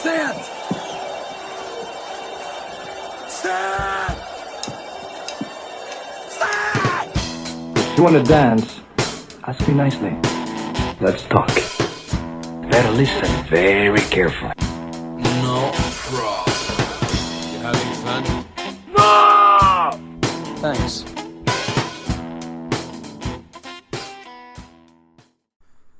Stand! Stand! Stand! You want to dance? Ask me nicely. Let's talk. Better listen very carefully. No problem. You having fun? No! Thanks.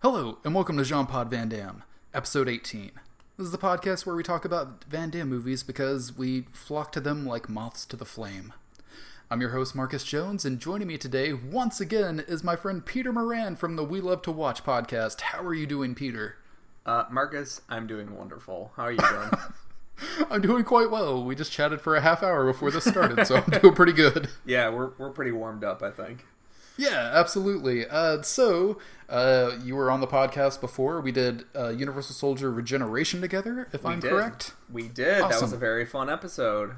Hello, and welcome to Jean-Claude Van Damme, episode 18. This is the podcast where we talk about Van Damme movies because we flock to them like moths to the flame. I'm your host, Marcus Jones, and joining me today, once again, is my friend Peter Moran from the We Love to Watch podcast. How are you doing, Peter? Marcus, I'm doing wonderful. How are you doing? I'm doing quite well. We just chatted for a half hour before this started, so I'm doing pretty good. Yeah, we're pretty warmed up, I think. Yeah, absolutely. So, you were on the podcast before. We did Universal Soldier Regeneration together, if I'm correct. We did. Awesome. That was a very fun episode.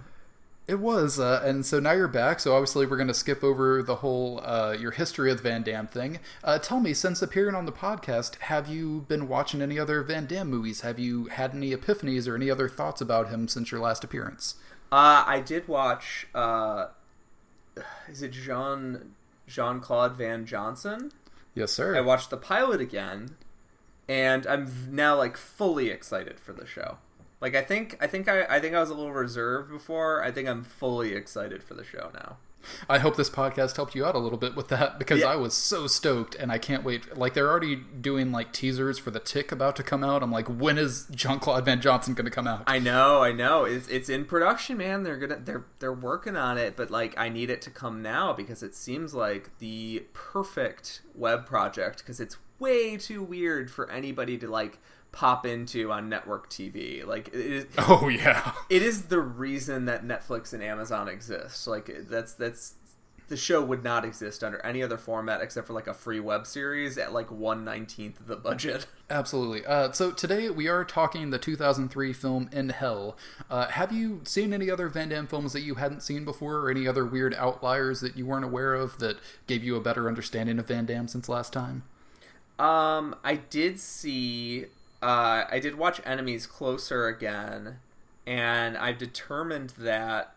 It was, and so now you're back, so obviously we're going to skip over the whole, your history of the Van Damme thing. Tell me, since appearing on the podcast, have you been watching any other Van Damme movies? Have you had any epiphanies or any other thoughts about him since your last appearance? I did watch, is it Jean-Claude Van Johnson? Yes, sir. I watched the pilot again, and I'm now, like, fully excited for the show. Like, I think I was a little reserved before. I think I'm fully excited for the show now. I hope this podcast helped you out a little bit with that, because Yeah. I was so stoked, and I can't wait. Like, they're already doing, like, teasers for The Tick about to come out. I'm like, when is Jean-Claude Van Johnson going to come out? I know. It's in production, man. They're working on it, but like I need it to come now because it seems like the perfect web project because it's way too weird for anybody to like pop into on network TV. Like it is, Oh, yeah. it is the reason that Netflix and Amazon exist. Like that's the show would not exist under any other format except for like a free web series at like 1/19 of the budget. Absolutely. So today we are talking the 2003 film In Hell. Have you seen any other Van Damme films that you hadn't seen before, or any other weird outliers that you weren't aware of that gave you a better understanding of Van Damme since last time? I did see. I did watch Enemies Closer again, and I've determined that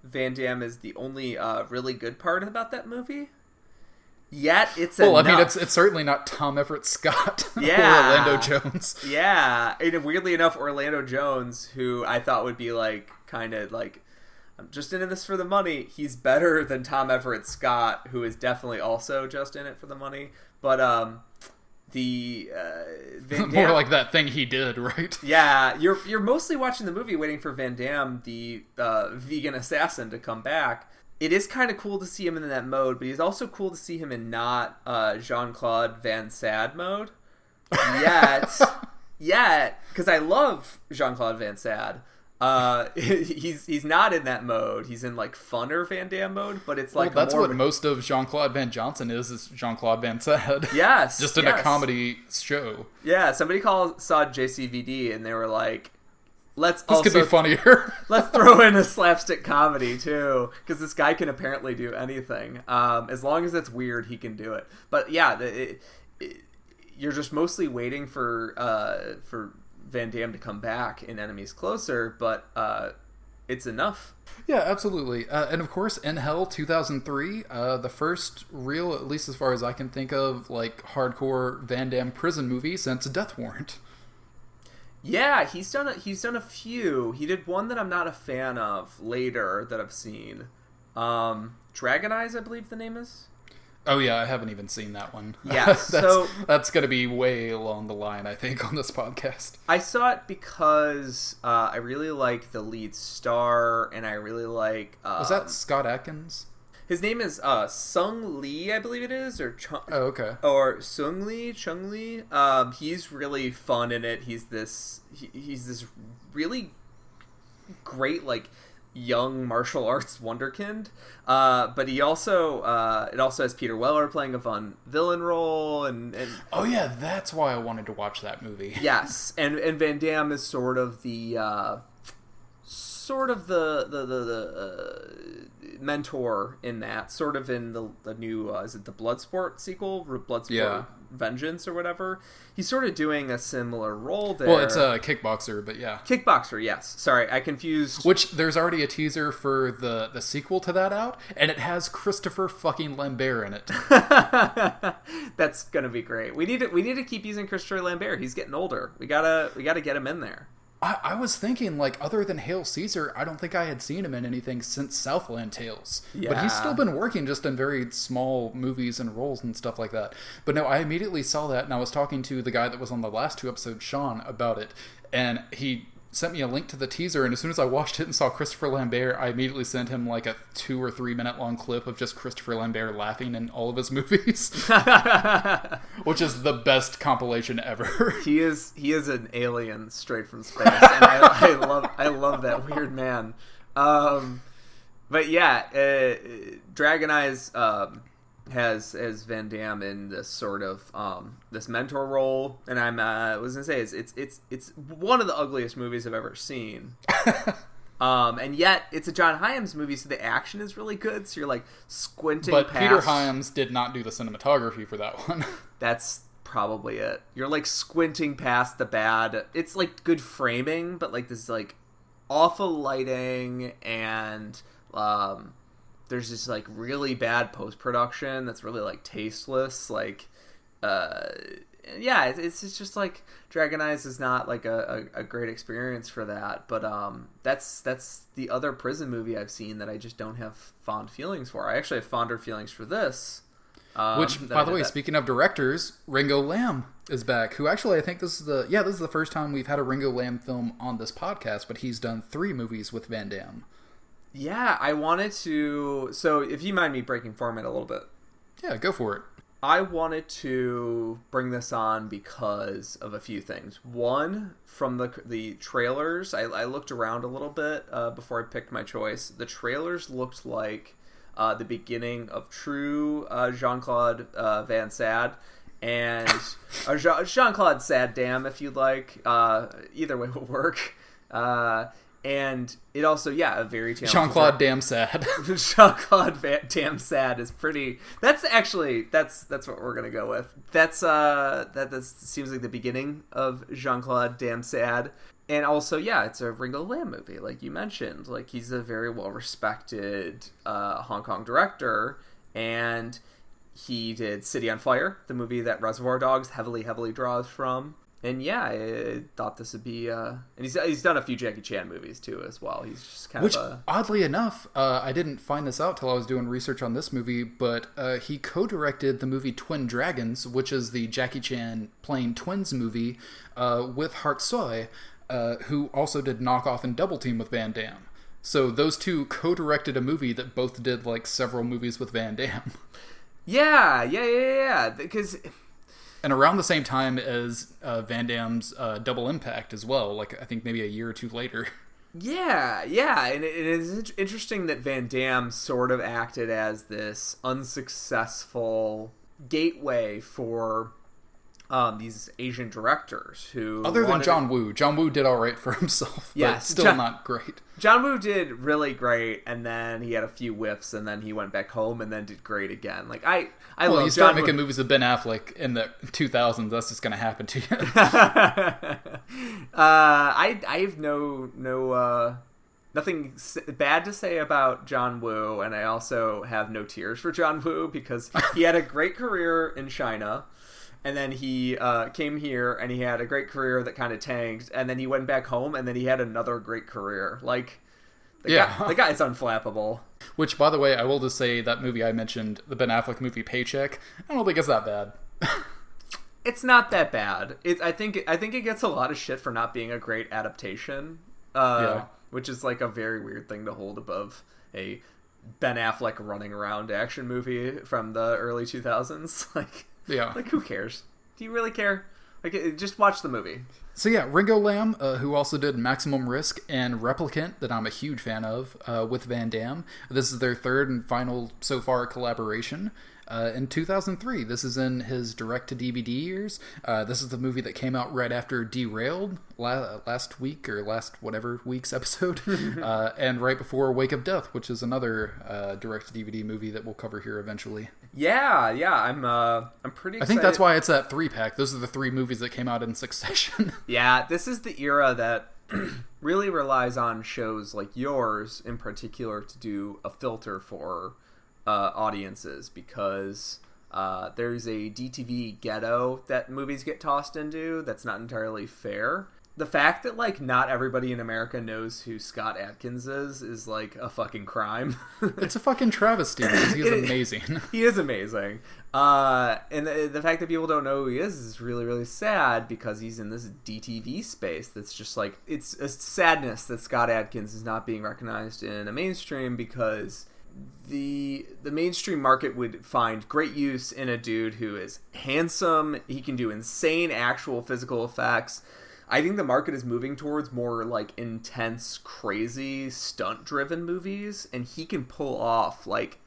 Van Damme is the only really good part about that movie. Yet it's well, enough. I mean, it's certainly not Tom Everett Scott Yeah. or Orlando Jones. Yeah, and weirdly enough, Orlando Jones, who I thought would be like kind of like, I'm just into this for the money. He's better than Tom Everett Scott, who is definitely also just in it for the money. But the Van Damme, More like that thing he did, right? yeah, you're mostly watching the movie waiting for Van Damme, the vegan assassin, to come back. It is kind of cool to see him in that mode, but it's also cool to see him in not Jean-Claude Van Sad mode. Yet, because I love Jean-Claude Van Sad. He's not in that mode. He's in like funner Van Damme mode, but it's like that's more what most of Jean-Claude Van Johnson is Jean-Claude Van Sad. Yes, just in a comedy show. Yeah, somebody saw JCVD and they were like, this could be funnier. Let's throw in a slapstick comedy too, because this guy can apparently do anything. As long as it's weird, he can do it. But yeah, you're just mostly waiting for Van Damme to come back in Enemies Closer, but it's enough. Yeah, absolutely. And of course, In Hell 2003, the first real, at least as far as I can think of, like hardcore Van Damme prison movie since Death Warrant. Yeah, he's done a few. He did one that I'm not a fan of later that I've seen. Dragon Eyes, I believe the name is. Oh yeah, I haven't even seen that one. Yeah, that's going to be way along the line, I think, on this podcast. I saw it because I really like the lead star, and I really like... Was that Scott Adkins? His name is Sung Lee, I believe it is, or Oh, okay. Or Chung Lee. He's really fun in it. He's this really great, like, young martial arts wonderkind, but he also it also has Peter Weller playing a fun villain role, and oh yeah, that's why I wanted to watch that movie. Yes, and Van Damme is sort of the sort of the mentor in that, sort of in the new is it the Bloodsport sequel, Bloodsport Vengeance or whatever. He's sort of doing a similar role there. Well, it's a Kickboxer, but yeah. Kickboxer, yes. Sorry, I confused. Which there's already a teaser for the sequel to that out, and it has Christopher fucking Lambert in it. That's gonna be great. We need to keep using Christopher Lambert. He's getting older. We gotta get him in there. I was thinking, like, other than Hail Caesar, I don't think I had seen him in anything since Southland Tales. Yeah. But he's still been working just in very small movies and roles and stuff like that. But no, I immediately saw that, and I was talking to the guy that was on the last 2 episodes, Sean, about it. And he sent me a link to the teaser, and as soon as I watched it and saw Christopher Lambert, I immediately sent him, like, a 2 or 3 minute long clip of just Christopher Lambert laughing in all of his movies. Which is the best compilation ever. He is an alien straight from space, and I love that weird man. But yeah, Dragon Eyes has Van Damme in this sort of this mentor role, and I was gonna say it's one of the ugliest movies I've ever seen. And yet it's a John Hyams movie, so the action is really good. So you're like squinting. But past... Peter Hyams did not do the cinematography for that one. That's probably it. You're like squinting past the bad. It's like good framing, but like this like awful lighting, and there's this like really bad post-production that's really like tasteless. Like yeah, it's just like Dragon Eyes is not like a great experience for that, but that's the other prison movie I've seen that I just don't have fond feelings for. I actually have fonder feelings for this. Which, by the way, speaking of directors, Ringo Lam is back. Who actually, I think this is the first time we've had a Ringo Lam film on this podcast, but he's done 3 movies with Van Damme. Yeah, I wanted to. So, if you mind me breaking format a little bit, yeah, go for it. I wanted to bring this on because of a few things. One, from the trailers, I looked around a little bit before I picked my choice. The trailers looked like the beginning of true Jean-Claude Van Sad, and Jean-Claude Sad Damme, if you'd like. Either way will work. And it also, a very talented... Jean-Claude Damn Sad. Jean-Claude Damn Sad is pretty... That's what we're going to go with. That seems like the beginning of Jean-Claude Damn Sad. And also, it's a Ringo Lam movie, like you mentioned. Like, he's a very well-respected Hong Kong director, and he did City on Fire, the movie that Reservoir Dogs heavily draws from. And I thought this would be... and he's done a few Jackie Chan movies, too, as well. He's just kind of oddly enough, I didn't find this out till I was doing research on this movie, but he co-directed the movie Twin Dragons, which is the Jackie Chan playing twins movie, with Hart Soy, who also did Knock Off and Double Team with Van Damme. So those two co-directed a movie that both did, like, several movies with Van Damme. Yeah. Because... And around the same time as Van Damme's Double Impact as well, like I think maybe a year or 2 later. Yeah, and it is interesting that Van Damme sort of acted as this unsuccessful gateway for these Asian directors who... Other than John Woo. John Woo did all right for himself, but still not great. John Woo did really great, and then he had a few whiffs, and then he went back home and then did great again. Like, I love you start making movies with Ben Affleck in the 2000s, that's just going to happen to you. I have nothing bad to say about John Woo, and I also have no tears for John Woo, because he had a great career in China. And then he came here, and he had a great career that kind of tanked. And then he went back home, and then he had another great career. Like, the guy's unflappable. Which, by the way, I will just say that movie I mentioned, the Ben Affleck movie Paycheck, I don't think it's that bad. It's not that bad. I think it gets a lot of shit for not being a great adaptation. Which is like a very weird thing to hold above a Ben Affleck running around action movie from the early 2000s. Like, who cares? Do you really care? Like, just watch the movie. So Ringo Lam, who also did Maximum Risk and Replicant, that I'm a huge fan of, with Van Damme. This is their 3rd and final, so far, collaboration. in 2003. This is in his direct-to-DVD years. This is the movie that came out right after Derailed last week, or last whatever week's episode, and right before Wake of Death, which is another direct-to-DVD movie that we'll cover here eventually. Yeah, I'm pretty excited. I think that's why it's that 3-pack. Those are the 3 movies that came out in succession. Yeah, this is the era that really relies on shows like yours in particular to do a filter for audiences, because there's a DTV ghetto that movies get tossed into that's not entirely fair. The fact that, like, not everybody in America knows who Scott Adkins is like a fucking crime. It's a fucking travesty, because he is amazing. He is amazing. And the fact that people don't know who he is really, really sad, because he's in this DTV space that's just like, it's a sadness that Scott Adkins is not being recognized in a mainstream, because the mainstream market would find great use in a dude who is handsome. He can do insane actual physical effects. I think the market is moving towards more like intense, crazy, stunt-driven movies, and he can pull off like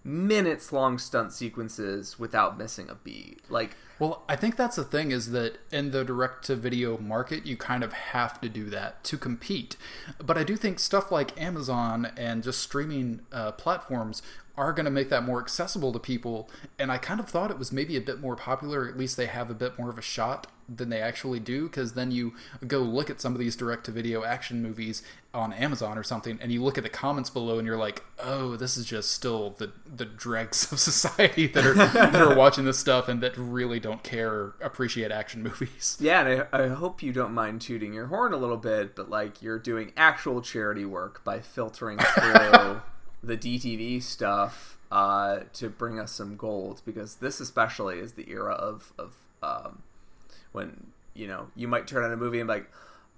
minutes-long stunt sequences without missing a beat. Like, well, I think that's the thing, is that in the direct-to-video market, you kind of have to do that to compete. But I do think stuff like Amazon and just streaming platforms are going to make that more accessible to people, and I kind of thought it was maybe a bit more popular, or at least they have a bit more of a shot than they actually do, because then you go look at some of these direct-to-video action movies on Amazon or something, and you look at the comments below, and you're like, oh, this is just still the dregs of society that are watching this stuff and that really don't care or appreciate action movies. Yeah, and I hope you don't mind tooting your horn a little bit, but like, you're doing actual charity work by filtering through the DTV stuff to bring us some gold, because this especially is the era of when, you know, you might turn on a movie and be like,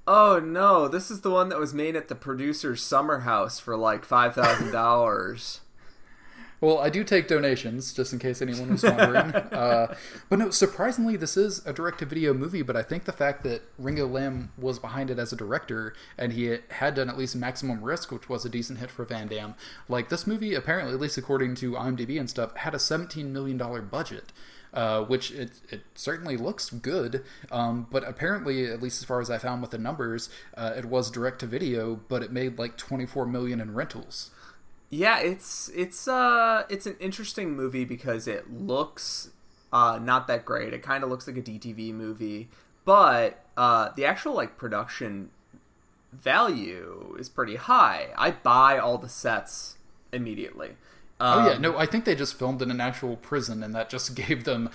oh no, this is the one that was made at the producer's summer house for like $5,000. Well, I do take donations, just in case anyone was wondering. But no, surprisingly, this is a direct-to-video movie, but I think the fact that Ringo Lam was behind it as a director, and he had done at least Maximum Risk, which was a decent hit for Van Damme, like, this movie, apparently, at least according to IMDb and stuff, had a $17 million budget. Which it certainly looks good, but apparently, at least as far as I found with the numbers, it was direct-to-video, but it made like $24 million in rentals. Yeah, it's an interesting movie because it looks not that great. It kind of looks like a DTV movie, but the actual like production value is pretty high. I buy all the sets immediately. Oh yeah, no, I think they just filmed in an actual prison, and that just gave them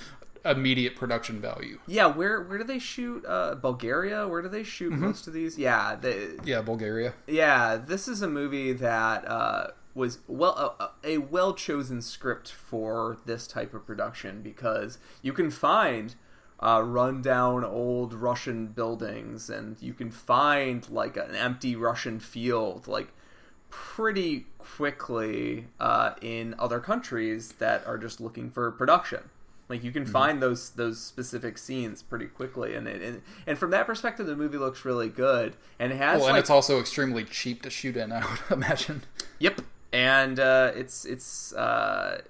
immediate production value. Yeah, where do they shoot? Bulgaria? Where do they shoot most of these? Yeah, Bulgaria. Yeah, this is a movie that was a well-chosen script for this type of production, because you can find run-down old Russian buildings, and you can find like an empty Russian field like pretty quickly in other countries that are just looking for production. Like, you can find those specific scenes pretty quickly, and from that perspective, the movie looks really good, and it has. Well, and it's also extremely cheap to shoot in, I would imagine. Yep, and it's a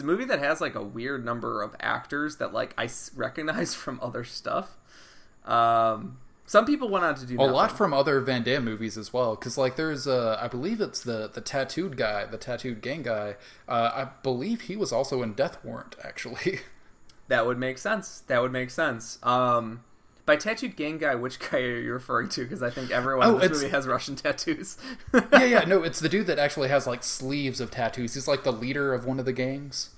movie that has like a weird number of actors that like I recognize from other stuff. Some people went on to do a lot from other Van Damme movies as well, because like there's I believe it's the tattooed guy, the tattooed gang guy. I believe he was also in Death Warrant, actually. That would make sense. By tattooed gang guy, which guy are you referring to? Because I think everyone in this movie has Russian tattoos. yeah, no, it's the dude that actually has like sleeves of tattoos. He's like the leader of one of the gangs.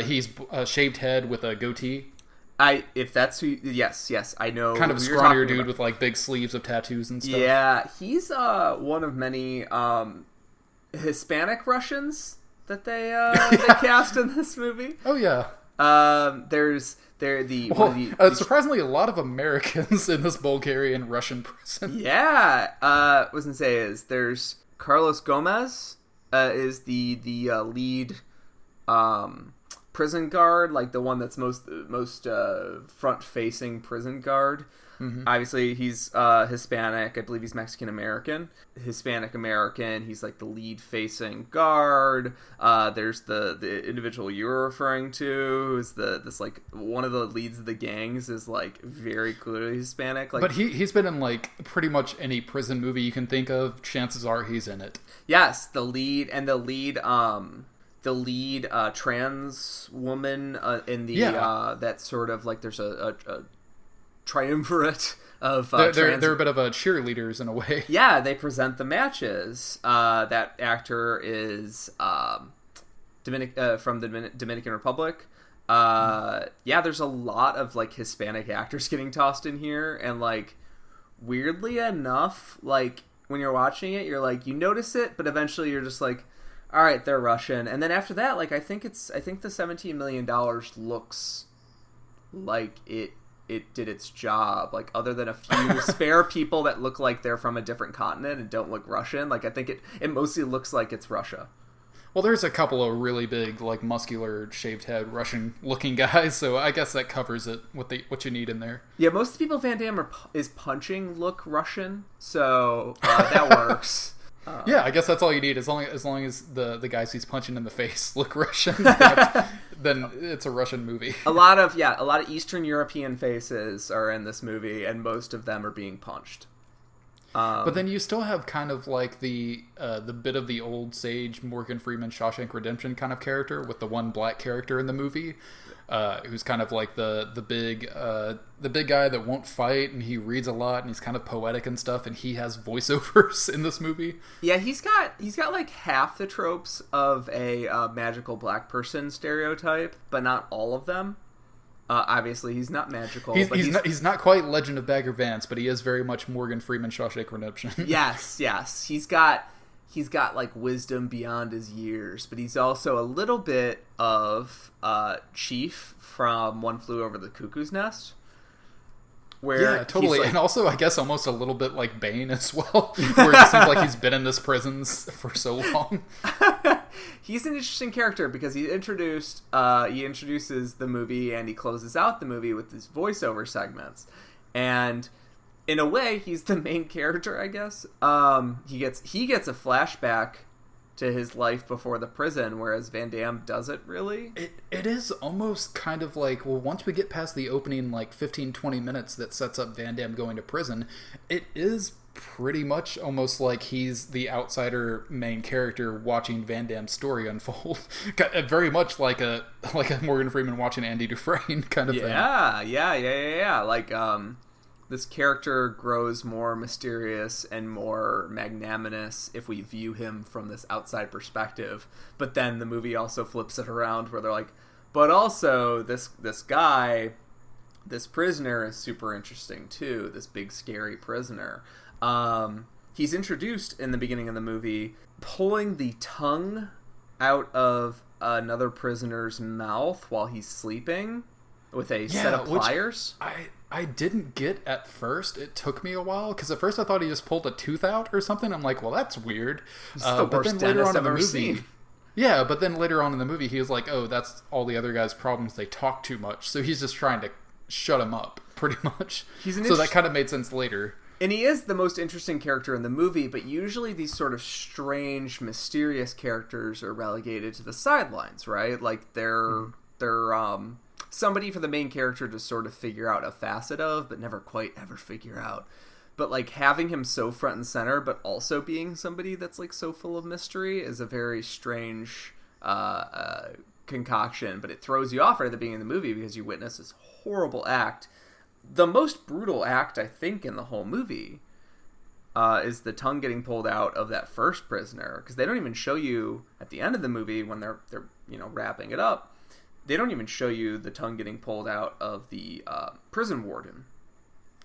He's a shaved head with a goatee. If that's who, yes, I know. Kind of a scrawnier dude with like big sleeves of tattoos and stuff. Yeah, he's one of many Hispanic Russians that they cast in this movie. Oh yeah. Surprisingly, a lot of Americans in this Bulgarian Russian prison. Yeah, what I was gonna say is there's Carlos Gomez is the lead prison guard, like the one that's most front facing prison guard. Obviously, he's Hispanic. I believe he's Mexican-American. Hispanic-American. He's like the lead-facing guard. There's the individual you're referring to, who's this like one of the leads of the gangs is like very clearly Hispanic. Like, but he's been in like pretty much any prison movie you can think of. Chances are he's in it. Yes, the lead trans woman in the that sort of like there's a triumvirate of they're a bit of a cheerleaders in a way. Yeah, they present the matches. That actor is from the Dominican Republic. Yeah, there's a lot of like Hispanic actors getting tossed in here, and like weirdly enough, like when you're watching it, you're like you notice it, but eventually you're just like, all right, they're Russian. And then after that, like I think the $17 million looks like it did its job. Like other than a few spare people that look like they're from a different continent and don't look Russian, like I think it mostly looks like it's Russia. Well, there's a couple of really big, like muscular, shaved head Russian-looking guys, so I guess that covers it. What you need in there. Yeah, most of the people Van Damme is punching look Russian, so that works. Yeah, I guess that's all you need. As long as the guys he's punching in the face look Russian, then it's a Russian movie. A lot of Eastern European faces are in this movie, and most of them are being punched. But then you still have kind of like the bit of the old sage Morgan Freeman Shawshank Redemption kind of character with the one black character in the movie, who's kind of like the big guy that won't fight, and he reads a lot, and he's kind of poetic and stuff, and he has voiceovers in this movie. Yeah, he's got like half the tropes of a magical black person stereotype, but not all of them. Obviously, he's not magical. He's not quite Legend of Bagger Vance, but he is very much Morgan Freeman Shawshank Redemption. Yes. He's got like wisdom beyond his years, but he's also a little bit of Chief from One Flew Over the Cuckoo's Nest. Yeah, totally. Like, and also, I guess, almost a little bit like Bane as well, where it seems like he's been in this prison for so long. He's an interesting character because he introduces the movie and he closes out the movie with his voiceover segments. And in a way, he's the main character, I guess. He gets a flashback to his life before the prison, whereas Van Damme doesn't really. It is almost kind of like, well, once we get past the opening like 15-20 minutes that sets up Van Damme going to prison, it is pretty much almost like he's the outsider main character watching Van Damme's story unfold. Very much like a Morgan Freeman watching Andy Dufresne kind of thing. Yeah. Like, this character grows more mysterious and more magnanimous if we view him from this outside perspective. But then the movie also flips it around where they're like, but also this guy, this prisoner is super interesting too, this big scary prisoner. He's introduced in the beginning of the movie pulling the tongue out of another prisoner's mouth while he's sleeping with a set of pliers. I didn't get at first. It took me a while because at first I thought he just pulled a tooth out or something. I'm like, well, that's weird. This is the worst dentist I've ever seen. Yeah, but then later on in the movie, he was like, oh, that's all the other guys' problems. They talk too much. So he's just trying to shut him up, pretty much. So that kind of made sense later. And he is the most interesting character in the movie, but usually these sort of strange, mysterious characters are relegated to the sidelines, right? Like they're somebody for the main character to sort of figure out a facet of, but never quite ever figure out. But like having him so front and center, but also being somebody that's like so full of mystery is a very strange concoction. But it throws you off right at the beginning of the movie because you witness this horrible act. The most brutal act, I think, in the whole movie is the tongue getting pulled out of that first prisoner, because they don't even show you at the end of the movie when they're wrapping it up. They don't even show you the tongue getting pulled out of the prison warden.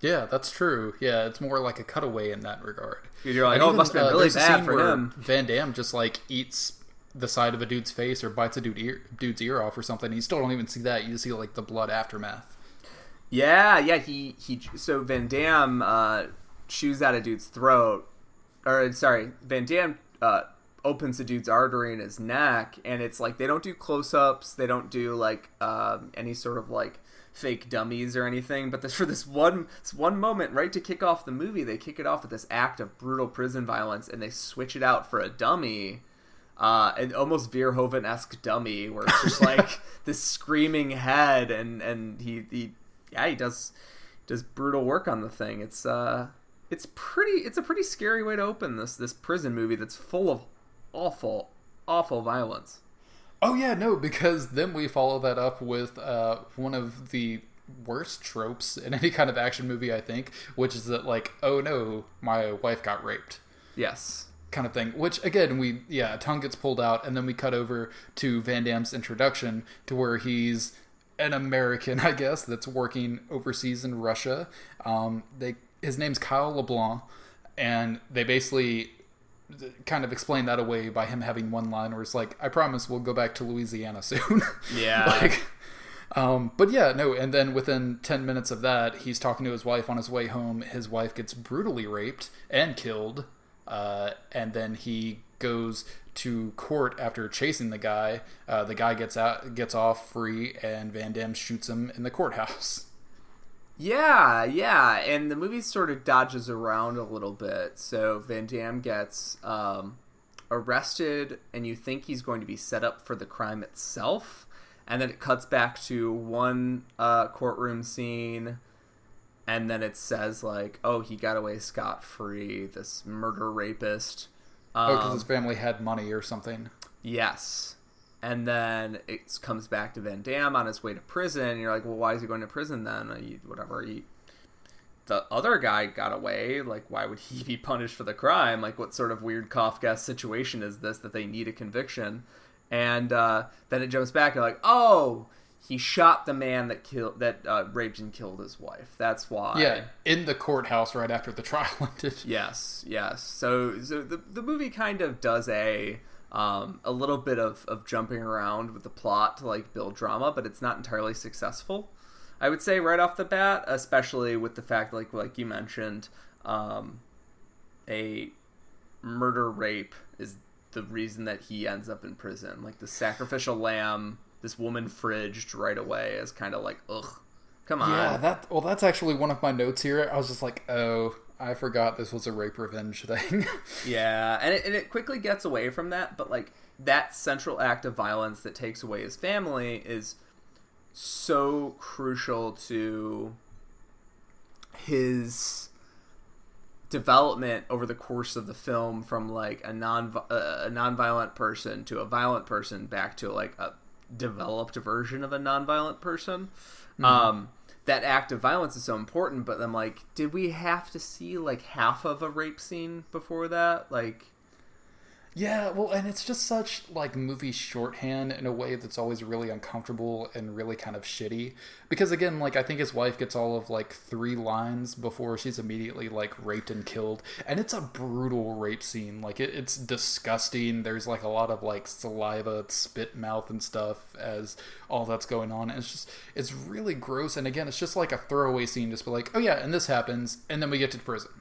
Yeah, that's true. Yeah, it's more like a cutaway in that regard. You're like, it must have been really bad for him. Van Damme just like eats the side of a dude's face or bites a dude's ear off or something. You still don't even see that. You just see like the blood aftermath. Yeah. So Van Damme chews out a dude's throat, Van Damme opens the dude's artery in his neck, and it's like they don't do close-ups, they don't do like any sort of like fake dummies or anything, but for this one moment, right to kick off the movie, they kick it off with this act of brutal prison violence, and they switch it out for a dummy, an almost Verhoeven-esque dummy, where it's just like this screaming head, and he does brutal work on the thing. It's a pretty scary way to open this prison movie that's full of awful violence. Oh yeah, no, because then we follow that up with one of the worst tropes in any kind of action movie, I think, which is that, like, oh no, my wife got raped. Yes. Kind of thing. Which, again, tongue gets pulled out, and then we cut over to Van Damme's introduction to where he's an American, I guess, that's working overseas in Russia. His name's Kyle LeBlanc, and they basically kind of explain that away by him having one line where it's like, I promise we'll go back to Louisiana soon. Yeah. But yeah, no, and then within 10 minutes of that, he's talking to his wife on his way home. His wife gets brutally raped and killed, and then he goes to court after chasing the guy. The guy gets off free, and Van Damme shoots him in the courthouse. Yeah, and the movie sort of dodges around a little bit. So Van Damme gets arrested, and you think he's going to be set up for the crime itself, and then it cuts back to one courtroom scene, and then it says, like, oh, he got away scot-free, this murder rapist. Because his family had money or something. Yes. And then it comes back to Van Damme on his way to prison. And you're like, well, why is he going to prison then? The other guy got away. Like, why would he be punished for the crime? Like, what sort of weird Kafka situation is this that they need a conviction? And then it jumps back. You're like, oh, he shot the man that raped and killed his wife. That's why. Yeah, in the courthouse right after the trial ended. Yes. So the movie kind of does a little bit of jumping around with the plot to, like, build drama, but it's not entirely successful, I would say, right off the bat, especially with the fact, like you mentioned, a murder rape is the reason that he ends up in prison. Like, the sacrificial lamb, this woman fridged right away is kind of like, ugh, come on. Yeah, that's actually one of my notes here. I was just like, oh, I forgot this was a rape revenge thing. Yeah, and it quickly gets away from that, but, like, that central act of violence that takes away his family is so crucial to his development over the course of the film, from, like, a non-violent person to a violent person back to, like, a developed version of a non-violent person. Mm-hmm. That act of violence is so important, but then, like, did we have to see, like, half of a rape scene before that? Like, yeah, well, and it's just such, like, movie shorthand in a way that's always really uncomfortable and really kind of shitty. Because, again, like, I think his wife gets all of, like, 3 lines before she's immediately, like, raped and killed. And it's a brutal rape scene. Like, it's disgusting. There's, like, a lot of, like, saliva, spit mouth and stuff as all that's going on. And it's really gross. And, again, it's just, like, a throwaway scene. Just be like, oh, yeah, and this happens. And then we get to prison.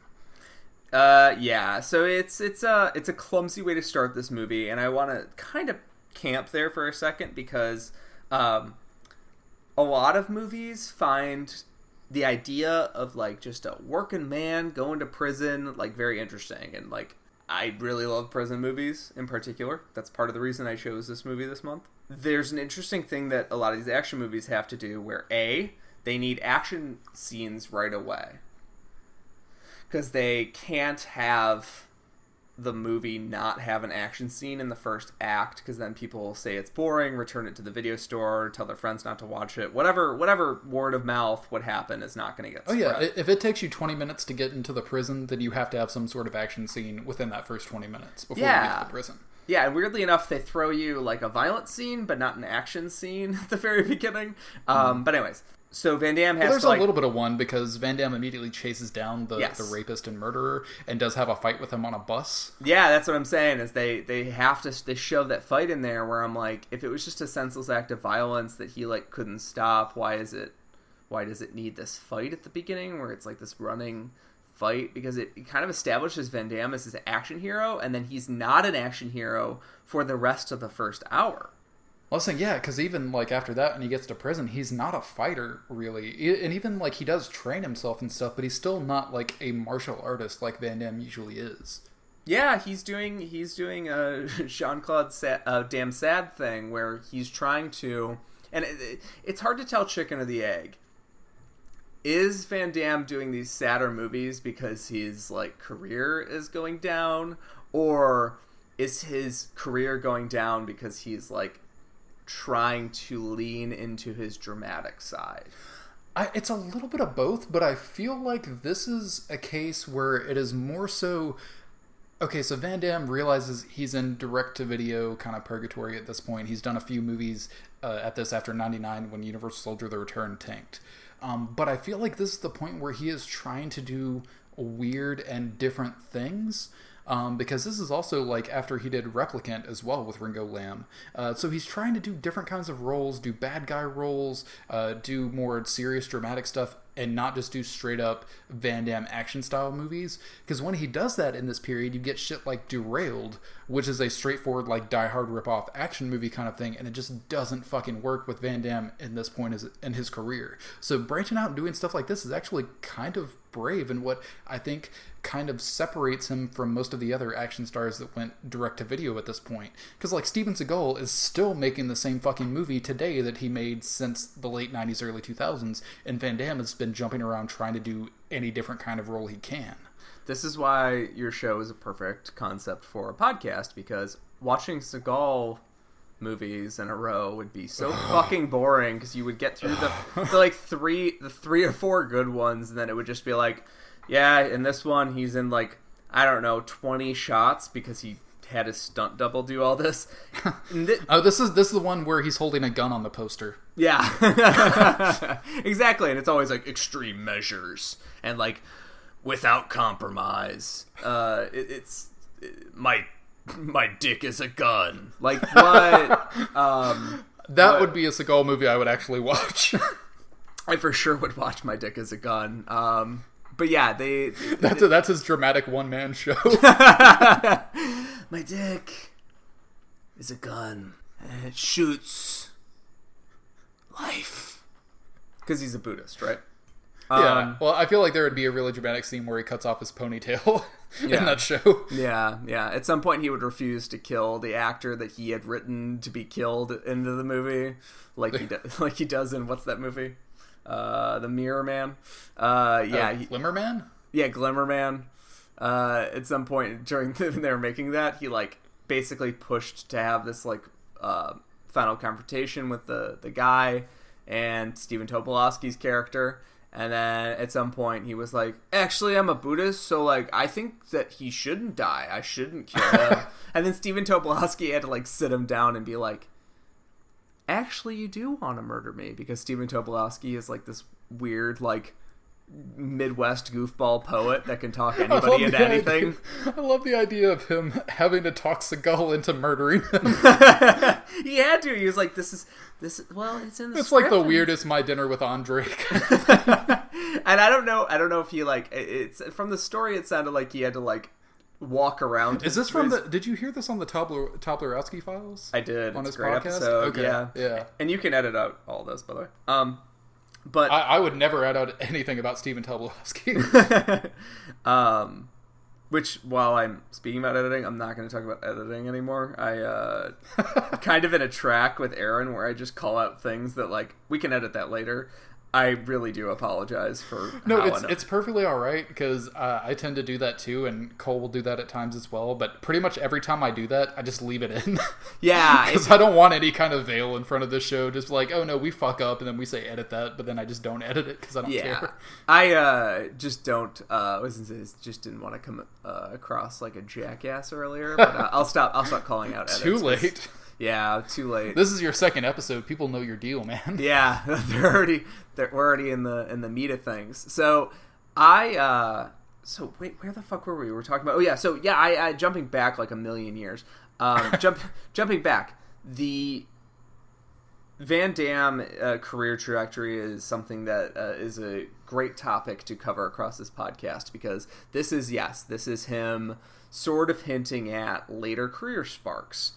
Yeah, so it's a clumsy way to start this movie, and I want to kind of camp there for a second, because a lot of movies find the idea of, like, just a working man going to prison, like, very interesting, and, like, I really love prison movies in particular. That's part of the reason I chose this movie this month. There's an interesting thing that a lot of these action movies have to do, where A, they need action scenes right away, because they can't have the movie not have an action scene in the first act, because then people will say it's boring, return it to the video store, tell their friends not to watch it. Whatever word of mouth would happen is not going to get spread. Oh yeah, if it takes you 20 minutes to get into the prison, then you have to have some sort of action scene within that first 20 minutes before you get to the prison. Yeah, and weirdly enough, they throw you, like, a violent scene, but not an action scene at the very beginning. But anyways, so Van Damme has there's a little bit of one, because Van Damme immediately chases down the rapist and murderer and does have a fight with him on a bus. Yeah, that's what I'm saying, is they shove that fight in there, where I'm like, if it was just a senseless act of violence that he, like, couldn't stop, why does it need this fight at the beginning where it's like this running fight? Because it kind of establishes Van Damme as his action hero, and then he's not an action hero for the rest of the first hour. I was saying, yeah, because even like after that, when he gets to prison, he's not a fighter really, and even like he does train himself and stuff, but he's still not like a martial artist like Van Damme usually is. Yeah, he's doing a Jean-Claude Damme sad thing where he's trying to, and it's hard to tell chicken or the egg. Is Van Damme doing these sadder movies because his like career is going down, or is his career going down because he's like trying to lean into his dramatic side? It's a little bit of both, but I feel like this is a case where it is more so... Okay, so Van Damme realizes he's in direct-to-video kind of purgatory at this point. He's done a few movies at this after 99 when Universal Soldier: The Return tanked. But I feel like this is the point where he is trying to do weird and different things. Because this is also like after he did Replicant as well with Ringo Lam. So he's trying to do different kinds of roles, do bad guy roles, do more serious dramatic stuff, and not just do straight up Van Damme action style movies. Because when he does that in this period, you get shit like Derailed, which is a straightforward like Die Hard ripoff action movie kind of thing, and it just doesn't fucking work with Van Damme in this point in his career. So branching out and doing stuff like this is actually kind of brave, and what I think kind of separates him from most of the other action stars that went direct to video at this point. Because like Steven Seagal is still making the same fucking movie today that he made since the late 90s, early 2000s, and Van Damme has been jumping around trying to do any different kind of role he can. This is why your show is a perfect concept for a podcast, because watching Seagal movies in a row would be so fucking boring, because you would get through the three or four good ones, and then it would just be like, yeah, in this one he's in like, I don't know, 20 shots because he had his stunt double do all this. This is the one where he's holding a gun on the poster. Yeah. Exactly, and it's always like extreme measures and like without compromise. My dick is a gun. Like what? That would be a Seagal movie I would actually watch. I for sure would watch My Dick is a Gun. But yeah, that's his dramatic one-man show. My dick is a gun, and it shoots life. Because he's a Buddhist, right? Yeah. Well, I feel like there would be a really dramatic scene where he cuts off his ponytail in that show. Yeah. At some point, he would refuse to kill the actor that he had written to be killed into the movie, like he does in what's that movie? The Mirror Man. Glimmer Man? Yeah, Glimmer Man. At some point during when they were making that, he like basically pushed to have this like final confrontation with the guy and Stephen Tobolowsky's character, and then at some point he was like, actually I'm a Buddhist, so like I think that he shouldn't die, I shouldn't kill him. And then Stephen Tobolowsky had to like sit him down and be like, actually you do want to murder me, because Stephen Tobolowsky is like this weird like Midwest goofball poet that can talk anybody into anything. I love the idea of him having to talk Seagal into murdering him. He had to. He was like, this is well, it's in the It's script. like the weirdest My Dinner with Andre. And I don't know if he like, it's from the story it sounded like he had to like walk around. Is this did you hear this on the Toblerowski Files? I did. On it's his a great podcast? episode. Okay. Yeah. And you can edit out all those, by the way. But I would never add out anything about Stephen Tobolowsky. Which, while I'm speaking about editing, I'm not going to talk about editing anymore. I kind of in a track with Aaron where I just call out things that like we can edit that later. I really do apologize for. It's perfectly all right, because I tend to do that too, and Cole will do that at times as well. But pretty much every time I do that, I just leave it in. Yeah, because I don't want any kind of veil in front of this show. Just like, oh no, we fuck up, and then we say edit that, but then I just don't edit it because I don't care. I just don't. Just didn't want to come across like a jackass earlier. But I'll stop calling out edits. Too late. Yeah, too late. This is your second episode. People know your deal, man. Yeah, we're already in the meat of things. So wait, where the fuck were we? We were talking about. Oh yeah, so yeah, I jumping back like a million years. Jumping back, the Van Damme career trajectory is something that is a great topic to cover across this podcast, because this is him sort of hinting at later career sparks.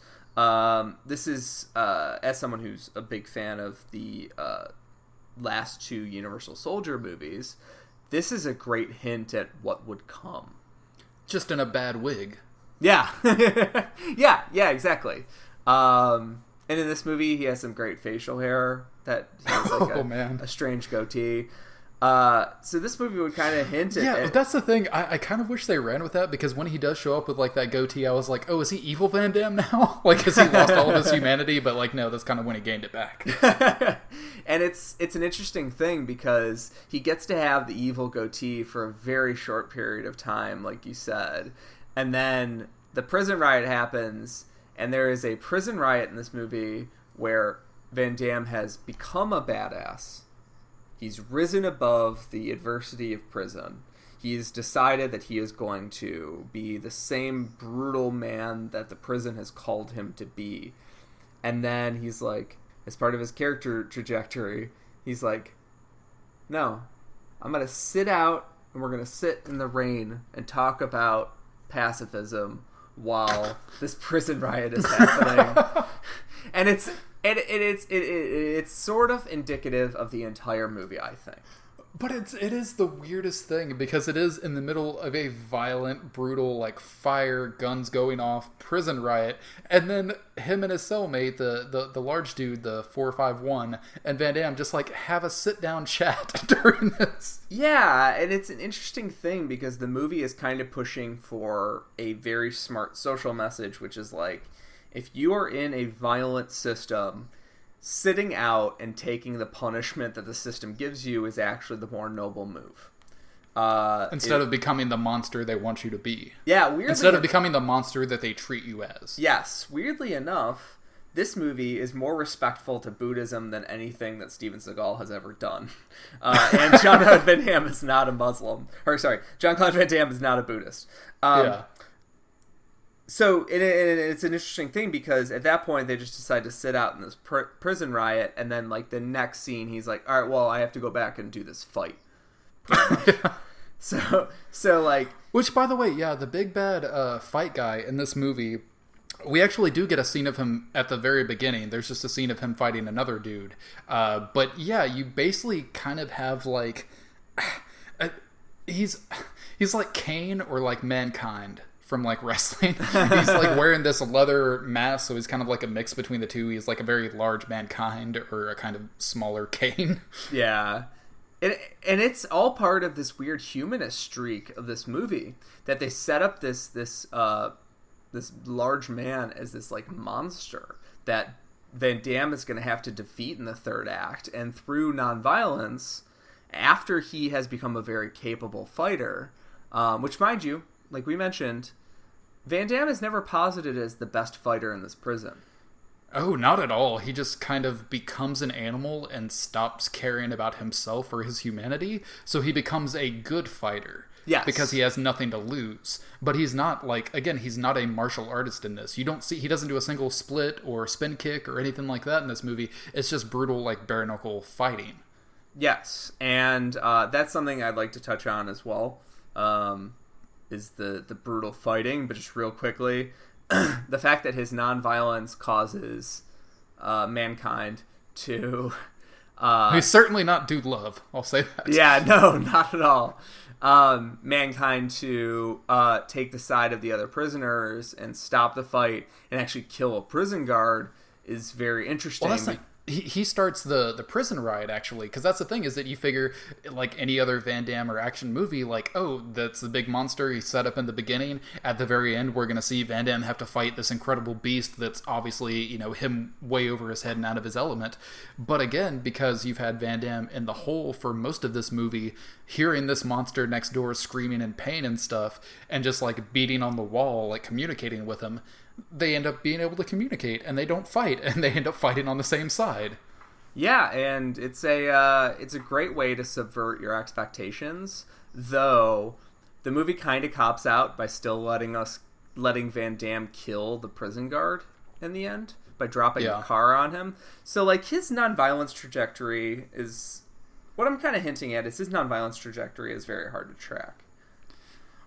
This is, as someone who's a big fan of the last two Universal Soldier movies, this is a great hint at what would come. Just in a bad wig. Yeah. yeah, exactly. And in this movie, he has some great facial hair that has like a strange goatee. So this movie would kind of hint at... Yeah, that's the thing. I kind of wish they ran with that, because when he does show up with like that goatee, I was like, oh, is he evil Van Damme now? Like, has he lost all of his humanity? But like, no, that's kind of when he gained it back. And it's an interesting thing, because he gets to have the evil goatee for a very short period of time, like you said. And then the prison riot happens, and there is a prison riot in this movie where Van Damme has become a badass. He's risen above the adversity of prison. He's decided that he is going to be the same brutal man that the prison has called him to be. And then he's like, as part of his character trajectory, he's like, no, I'm going to sit out, and we're going to sit in the rain and talk about pacifism while this prison riot is happening. And it's sort of indicative of the entire movie, I think. But it is the weirdest thing, because it is in the middle of a violent, brutal, like fire, guns going off, prison riot, and then him and his cellmate, the large dude, the 451, and Van Damme just like have a sit down chat during this. Yeah, and it's an interesting thing, because the movie is kind of pushing for a very smart social message, which is like, if you are in a violent system, sitting out and taking the punishment that the system gives you is actually the more noble move. Instead of becoming the monster they want you to be. Yeah, weirdly... Instead of becoming the monster that they treat you as. Yes, weirdly enough, this movie is more respectful to Buddhism than anything that Steven Seagal has ever done. And Jean-Claude Van Damme is not a Muslim. Or, sorry, Jean-Claude Van Damme is not a Buddhist. Yeah. So it's an interesting thing, because at that point they just decide to sit out in this prison riot, and then like the next scene he's like, all right, well, I have to go back and do this fight. So like, which, by the way, yeah, the big bad fight guy in this movie, we actually do get a scene of him at the very beginning. There's just a scene of him fighting another dude. But yeah, you basically kind of have like he's like Kane or like Mankind from like wrestling. He's like wearing this leather mask, so he's kind of like a mix between the two. He's like a very large Mankind or a kind of smaller Kane. Yeah. And it's all part of this weird humanist streak of this movie, that they set up this large man as this like monster that Van Damme is going to have to defeat in the third act, and through nonviolence, after he has become a very capable fighter, which, mind you, like we mentioned, Van Damme is never posited as the best fighter in this prison. Oh, not at all. He just kind of becomes an animal and stops caring about himself or his humanity, so he becomes a good fighter. Yes. Because he has nothing to lose. But he's not, like, again, he's not a martial artist in this. You don't see, he doesn't do a single split or spin kick or anything like that in this movie. It's just brutal, like, bare knuckle fighting. Yes, and that's something I'd like to touch on as well, is the brutal fighting. But just real quickly, the fact that his nonviolence causes Mankind to... he's certainly not Dude Love, I'll say that. Yeah, no, not at all. Mankind to take the side of the other prisoners and stop the fight and actually kill a prison guard is very interesting. Well, that's not... He starts the prison riot, actually, because that's the thing, is that you figure, like any other Van Damme or action movie, like, oh, that's the big monster he set up in the beginning. At the very end, we're going to see Van Damme have to fight this incredible beast that's obviously, you know, him way over his head and out of his element. But again, because you've had Van Damme in the hole for most of this movie, hearing this monster next door screaming in pain and stuff, and just, like, beating on the wall, like, communicating with him, they end up being able to communicate, and they don't fight, and they end up fighting on the same side. Yeah, and it's a great way to subvert your expectations, though the movie kind of cops out by still letting Van Damme kill the prison guard in the end by dropping a car on him. So, like, his nonviolence trajectory is... What I'm kind of hinting at is his nonviolence trajectory is very hard to track.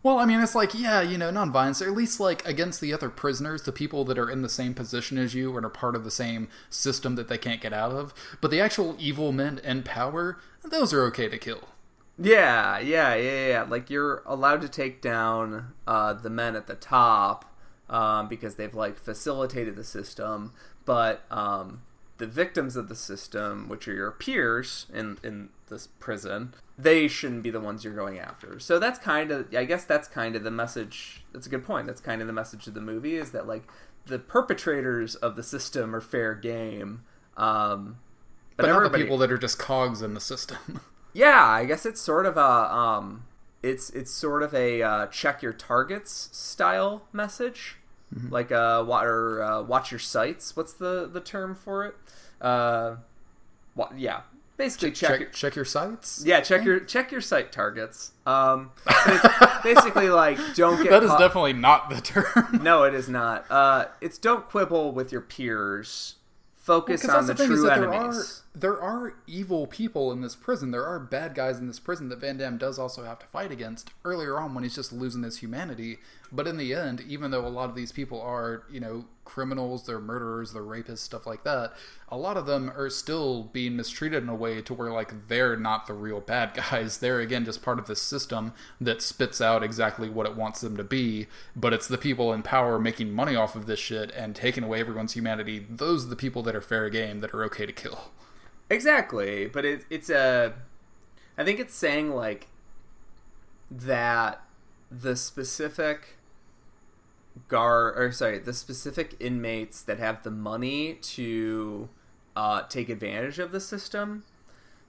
Well, I mean, it's like, yeah, non-violence, or at least, like, against the other prisoners, the people that are in the same position as you and are part of the same system that they can't get out of. But the actual evil men in power, those are okay to kill. Yeah. Like, you're allowed to take down the men at the top because they've, like, facilitated the system. But the victims of the system, which are your peers in this prison, they shouldn't be the ones you're going after. So that's kind of, I guess that's kind of the message. That's a good point. That's kind of the message of the movie, is that, like, the perpetrators of the system are fair game. But not the people that are just cogs in the system. Yeah, I guess it's sort of a it's sort of a check your targets style message, like watch your sights. What's the term for it? Yeah, basically check your sights. Yeah, check your site targets. But it's basically like don't get. That is definitely not the term. No, it is not. It's don't quibble with your peers. Focus on the true enemies. There are evil people in this prison. There are bad guys in this prison that Van Damme does also have to fight against earlier on when he's just losing his humanity. But in the end, even though a lot of these people are, criminals, they're murderers, they're rapists, stuff like that, a lot of them are still being mistreated in a way to where, like, they're not the real bad guys. They're, again, just part of this system that spits out exactly what it wants them to be. But it's the people in power making money off of this shit and taking away everyone's humanity. Those are the people that are fair game, that are okay to kill. Exactly, but I think it's saying, like, that the specific the specific inmates that have the money to take advantage of the system,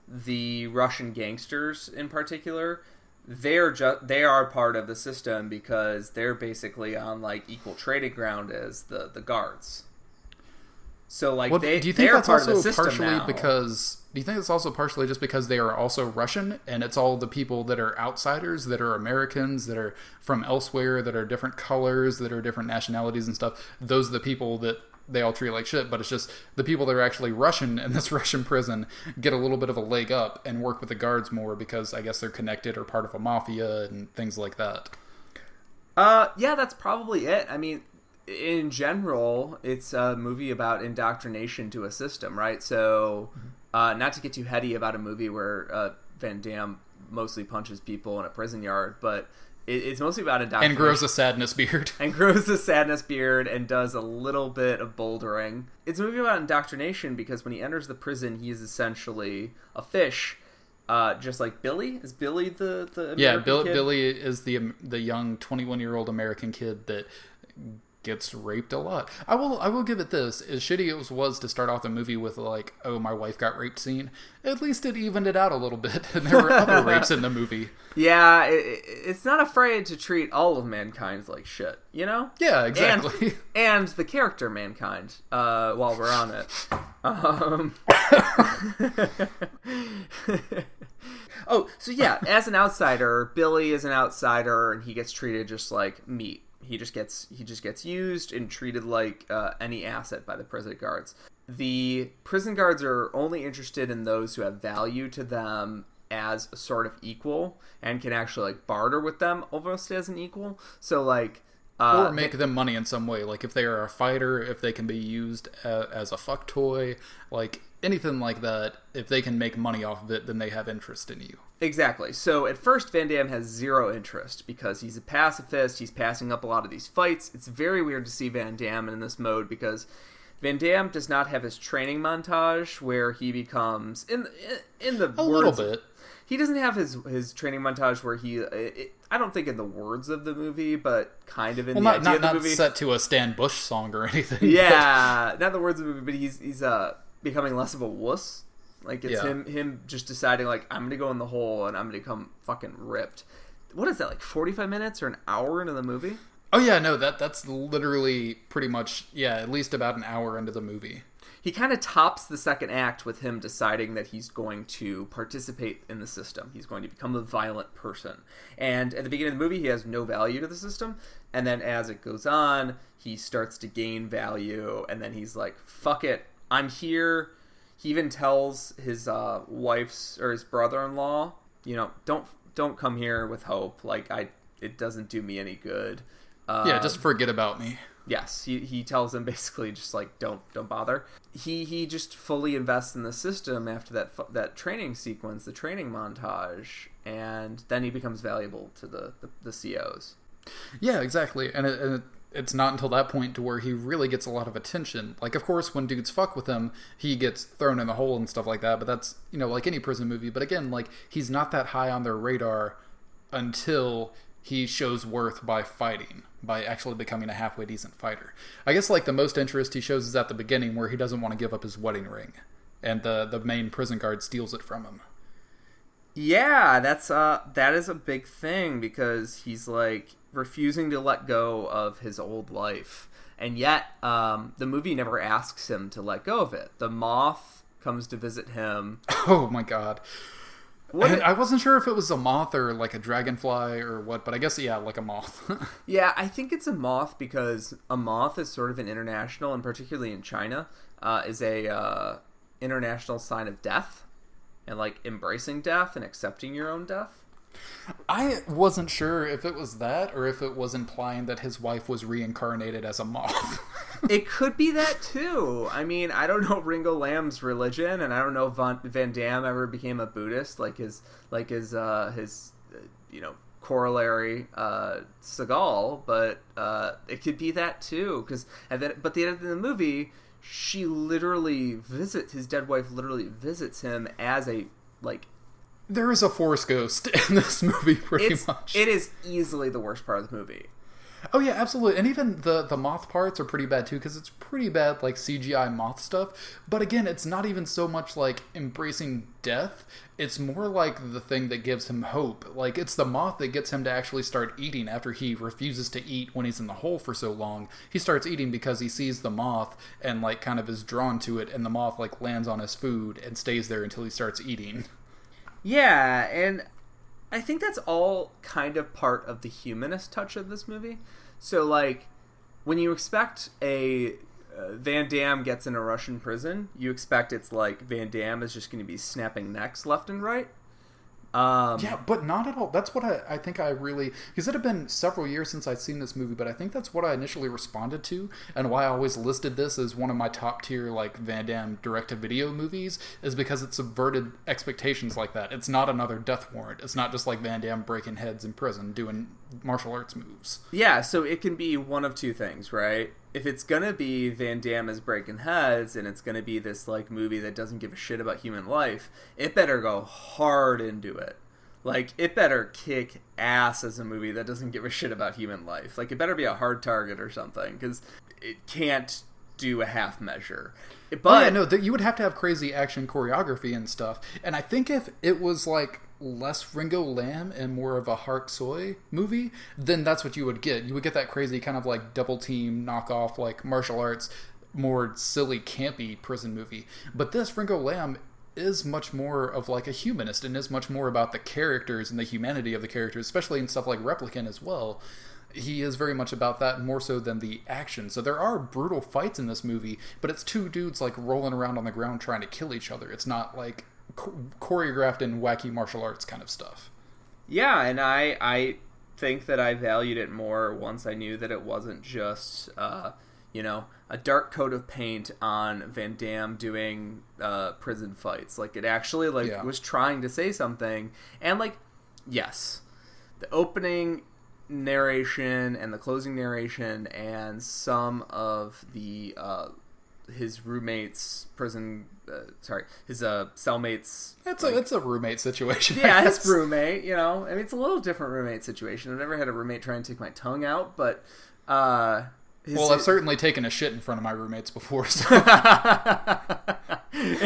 the Russian gangsters in particular, they are part of the system because they're basically on, like, equal trading ground as the guards. So, like, do you think that's also partially because? Do you think it's also partially just because they are also Russian, and it's all the people that are outsiders, that are Americans, that are from elsewhere, that are different colors, that are different nationalities and stuff? Those are the people that they all treat like shit. But it's just the people that are actually Russian in this Russian prison get a little bit of a leg up and work with the guards more because I guess they're connected or part of a mafia and things like that. Yeah, that's probably it. I mean, in general, it's a movie about indoctrination to a system, right? So, not to get too heady about a movie where Van Damme mostly punches people in a prison yard, but it's mostly about indoctrination. And grows a sadness beard. And does a little bit of bouldering. It's a movie about indoctrination because when he enters the prison, he is essentially a fish. Just like Billy. Is Billy the American kid? Billy is the young 21-year-old American kid that gets raped a lot. I will give it this. As shitty it was to start off the movie with, like, oh, my wife got raped scene, at least it evened it out a little bit, and there were other rapes in the movie. Yeah, it's not afraid to treat all of mankind like shit, you know? Yeah, exactly. And the character mankind, while we're on it. Oh, so yeah, as an outsider, Billy is an outsider, and he gets treated just like meat. He just gets used and treated like any asset by the prison guards. The prison guards are only interested in those who have value to them as a sort of equal and can actually, like, barter with them almost as an equal. So, like, or make them money in some way. Like, if they are a fighter, if they can be used as a fuck toy, like anything like that, if they can make money off of it, then they have interest in you. Exactly. So at first, Van Damme has zero interest because he's a pacifist. He's passing up a lot of these fights. It's very weird to see Van Damme in this mode because Van Damme does not have his training montage where he becomes in the a words, little bit. He doesn't have his training montage where he. I don't think in the words of the movie, but kind of in the idea of the movie. Not set to a Stan Bush song or anything. Yeah, not the words of the movie, but he's becoming less of a wuss. Like, it's him just deciding, like, I'm going to go in the hole and I'm going to become fucking ripped. What is that, like 45 minutes or an hour into the movie? Oh, yeah, no, that's literally pretty much, at least about an hour into the movie. He kind of tops the second act with him deciding that he's going to participate in the system. He's going to become a violent person. And at the beginning of the movie, he has no value to the system. And then as it goes on, he starts to gain value. And then he's like, fuck it, I'm here. He even tells his wife's or his brother-in-law, don't come here with hope. Like, it doesn't do me any good. Just forget about me. Yes, he tells him basically just like don't bother. He just fully invests in the system after that training sequence, the training montage, and then he becomes valuable to the COs. Yeah, exactly. And it's not until that point to where he really gets a lot of attention. Like, of course, when dudes fuck with him, he gets thrown in the hole and stuff like that. But that's, like any prison movie. But again, like, he's not that high on their radar until he shows worth by fighting, by actually becoming a halfway decent fighter. I guess, like, the most interest he shows is at the beginning, where he doesn't want to give up his wedding ring. And the main prison guard steals it from him. Yeah, that is a big thing, because he's, like, refusing to let go of his old life. And yet, the movie never asks him to let go of it. The moth comes to visit him. Oh, my God. I wasn't sure if it was a moth or like a dragonfly or what, but I guess, yeah, like a moth. Yeah, I think it's a moth, because a moth is sort of an international, and particularly in China, is a international sign of death, and like embracing death and accepting your own death. I wasn't sure if it was that or if it was implying that his wife was reincarnated as a moth. It could be that too. I mean, I don't know Ringo Lam's religion, and I don't know if Van Damme ever became a Buddhist like his corollary Seagal, but it could be that too. But at the end of the movie, his dead wife literally visits him as a like. There is a force ghost in this movie, pretty much. It is easily the worst part of the movie. Oh yeah, absolutely. And even the moth parts are pretty bad too, because it's pretty bad like CGI moth stuff. But again, it's not even so much like embracing death. It's more like the thing that gives him hope. Like, it's the moth that gets him to actually start eating after he refuses to eat when he's in the hole for so long. He starts eating because he sees the moth and like kind of is drawn to it, and the moth like lands on his food and stays there until he starts eating. Yeah, and I think that's all kind of part of the humanist touch of this movie. So, like, when you expect a Van Damme gets in a Russian prison, you expect it's like Van Damme is just going to be snapping necks left and right. Yeah, but not at all. That's what I think I really... Because it had been several years since I'd seen this movie, but I think that's what I initially responded to, and why I always listed this as one of my top tier, like, Van Damme direct-to-video movies, is because it subverted expectations like that. It's not another Death Warrant. It's not just like Van Damme breaking heads in prison, doing martial arts moves. Yeah, so it can be one of two things, right? If it's gonna be Van Damme is breaking heads, and it's gonna be this like movie that doesn't give a shit about human life, it better go hard into it. Like, it better kick ass as a movie that doesn't give a shit about human life. Like, it better be a hard target or something, because it can't do a half measure. But you would have to have crazy action choreography and stuff. And I think if it was like less Ringo Lam and more of a Hark Soy movie, then that's what you would get. You would get that crazy kind of like double team knockoff, like martial arts, more silly, campy prison movie. But this Ringo Lam is much more of like a humanist, and is much more about the characters and the humanity of the characters, especially in stuff like Replicant as well. He is very much about that, more so than the action. So there are brutal fights in this movie, but it's two dudes like rolling around on the ground trying to kill each other. It's not like choreographed in wacky martial arts kind of stuff. Yeah, and I think that I valued it more once I knew that it wasn't just a dark coat of paint on Van Damme doing prison fights. Like, it actually was trying to say something. And like, yes, the opening narration and the closing narration and some of the his roommate's his cellmate's... It's a roommate situation. Yeah, his roommate, I mean, it's a little different roommate situation. I've never had a roommate try and take my tongue out, but... I've certainly taken a shit in front of my roommates before, so...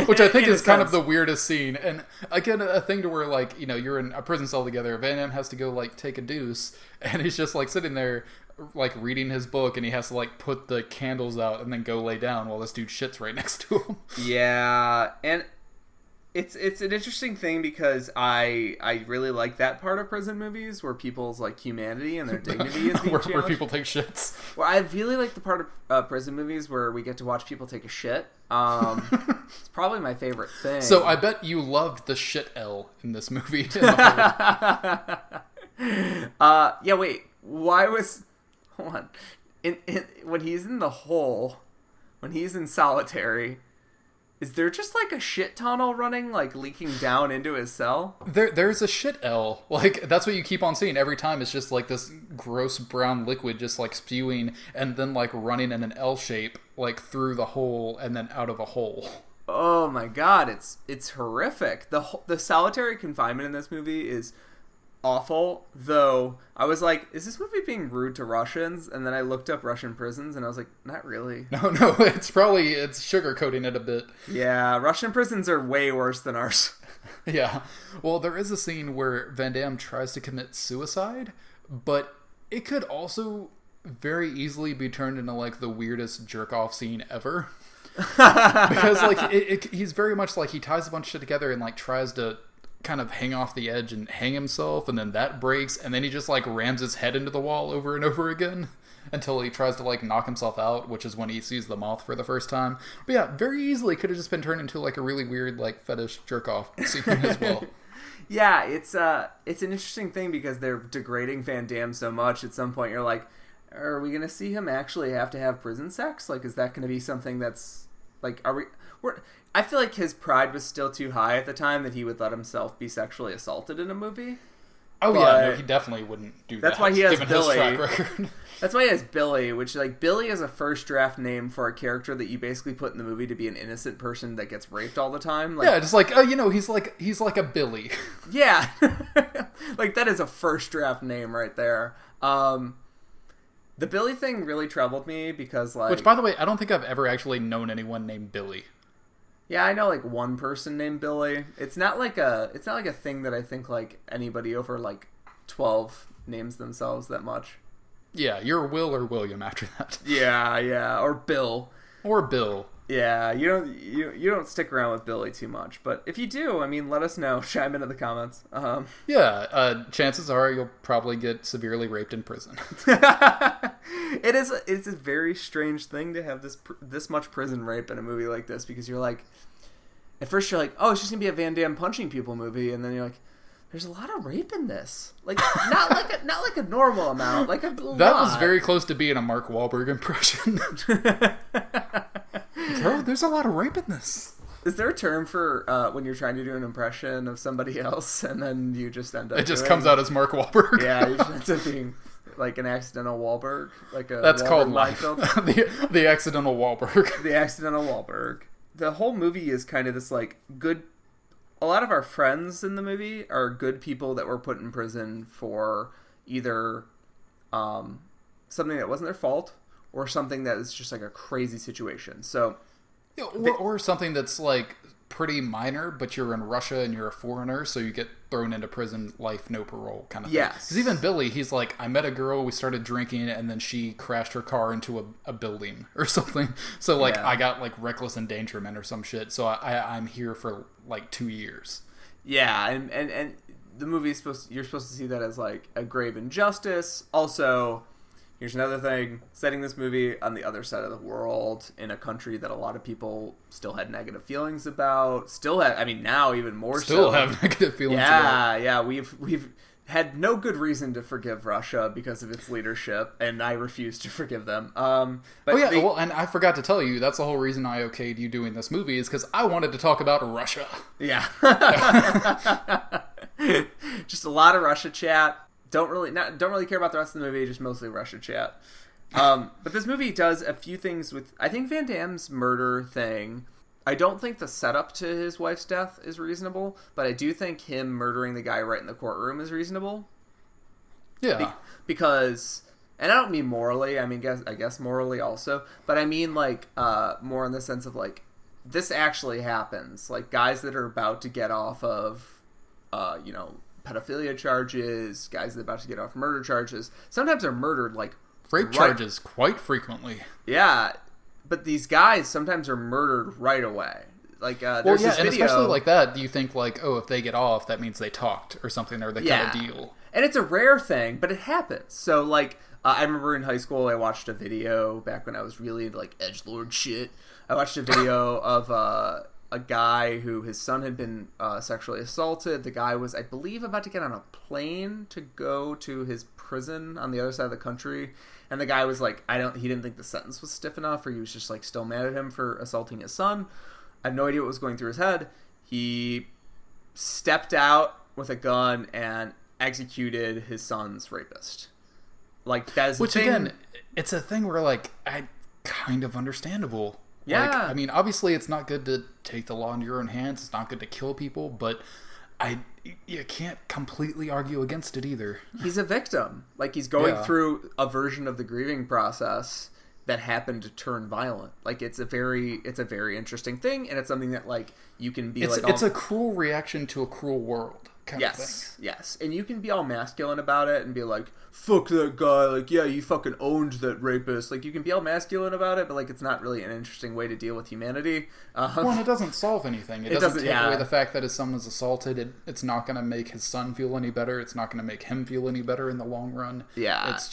Which I think is kind of the weirdest scene. And again, a thing to where, like, you're in a prison cell together, Van Damme has to go, like, take a deuce, and he's just, like, sitting there, like, reading his book, and he has to, like, put the candles out and then go lay down while this dude shits right next to him. Yeah, and it's an interesting thing, because I really like that part of prison movies where people's like humanity and their dignity is being where people take shits. Well, I really like the part of prison movies where we get to watch people take a shit. It's probably my favorite thing. So I bet you loved the shit L in this movie. Yeah, wait. Why was... Hold on. When he's in the hole, when he's in solitary, is there just like a shit tunnel running, like leaking down into his cell? There's a shit L. Like, that's what you keep on seeing every time. It's just like this gross brown liquid just like spewing and then like running in an L shape, like through the hole and then out of a hole. Oh my god, it's horrific. The solitary confinement in this movie is awful, though. I was like, is this movie being rude to Russians? And then I looked up Russian prisons and I was like, not really. No, it's sugarcoating it a bit. Yeah, Russian prisons are way worse than ours. Yeah. Well, there is a scene where Van Damme tries to commit suicide, but it could also very easily be turned into like the weirdest jerk-off scene ever. Because like he's very much like he ties a bunch of shit together and like tries to kind of hang off the edge and hang himself, and then that breaks, and then he just like rams his head into the wall over and over again until he tries to like knock himself out, which is when he sees the moth for the first time. But yeah, very easily could have just been turned into like a really weird like fetish jerk off scene as well. Yeah, it's an interesting thing because they're degrading Van Damme so much. At some point, you're like, are we gonna see him actually have to have prison sex? Like, is that gonna be something that's like, I feel like his pride was still too high at the time that he would let himself be sexually assaulted in a movie. Oh yeah, no, he definitely wouldn't do that. That's why he has given Billy. His track record. That's why he has Billy, which like Billy is a first draft name for a character that you basically put in the movie to be an innocent person that gets raped all the time. Like, yeah, just like he's like a Billy. Yeah, like that is a first draft name right there. The Billy thing really troubled me because like, which by the way, I don't think I've ever actually known anyone named Billy. Yeah, I know like one person named Billy. It's not like a thing that I think like anybody over like 12 names themselves that much. Yeah, you're Will or William after that. Yeah, or Bill. Or Bill. Yeah, you don't stick around with Billy too much, but if you do, I mean, let us know. Chime into the comments. Chances are you'll probably get severely raped in prison. It's a very strange thing to have this much prison rape in a movie like this, because you're like, at first you're like, oh, it's just gonna be a Van Damme punching people movie, and then you're like, there's a lot of rape in this, like not like a normal amount, like a lot. That was very close to being a Mark Wahlberg impression. Bro, there's a lot of rape in this. Is there a term for when you're trying to do an impression of somebody else and then you just end up it just comes out as Mark Wahlberg? Yeah, you just end up being like an accidental Wahlberg, like a that's Wahlberg called life. the accidental Wahlberg. The accidental Wahlberg. The whole movie is kind of this like good. A lot of our friends in the movie are good people that were put in prison for either something that wasn't their fault or something that is just like a crazy situation. So, yeah, or something that's like pretty minor, but you're in Russia and you're a foreigner, so you get thrown into prison, life, no parole kind of thing. Yes. Because even Billy, he's like, I met a girl, we started drinking, and then she crashed her car into a building or something. So like, Yeah. I got like reckless endangerment or some shit. So I'm here for like 2 years. Yeah, and the movie you're supposed to see that as like a grave injustice. Also, here's another thing, setting this movie on the other side of the world in a country that a lot of people still had negative feelings about. Now even more Still so. have negative feelings about. Yeah, we've had no good reason to forgive Russia because of its leadership, and I refuse to forgive them. But and I forgot to tell you, that's the whole reason I okayed you doing this movie, is because I wanted to talk about Russia. Yeah. Just a lot of Russia chat. Don't really care about the rest of the movie, just mostly Russia chat. But this movie does a few things with, I think Van Damme's murder thing, I don't think the setup to his wife's death is reasonable, but I do think him murdering the guy right in the courtroom is reasonable. Yeah. Because, and I don't mean morally, I guess morally also, but I mean like more in the sense of like, this actually happens. Like guys that are about to get off of, pedophilia charges, guys that are about to get off murder charges, sometimes are murdered like rape charges quite frequently. Yeah, but these guys sometimes are murdered right away. Like there's this and video, especially like that, you think like, oh, if they get off, that means they talked or something, or they got a deal. And it's a rare thing, but it happens. So like I remember in high school I watched a video back when I was really into like edgelord shit. I watched a video of a guy who his son had been sexually assaulted. The guy was, I believe, about to get on a plane to go to his prison on the other side of the country. And the guy was like, he didn't think the sentence was stiff enough, or he was just like still mad at him for assaulting his son. I have no idea what was going through his head. He stepped out with a gun and executed his son's rapist. Like, that is Which, the thing. again, it's a thing where, like, kind of understandable. Yeah. Like, I mean, obviously it's not good to take the law into your own hands. It's not good to kill people, but you can't completely argue against it either. He's a victim. Like, he's going through a version of the grieving process that happened to turn violent. Like, it's a very interesting thing, and it's something that, like, you can be it's a cruel reaction to a cruel world kind of thing. Yes. And you can be all masculine about it and be like, fuck that guy, like, yeah, you fucking owned that rapist. Like, you can be all masculine about it, but, like, it's not really an interesting way to deal with humanity. Well, and it doesn't solve anything. It doesn't take away the fact that his son was assaulted. It's not going to make his son feel any better. It's not going to make him feel any better in the long run. Yeah. It's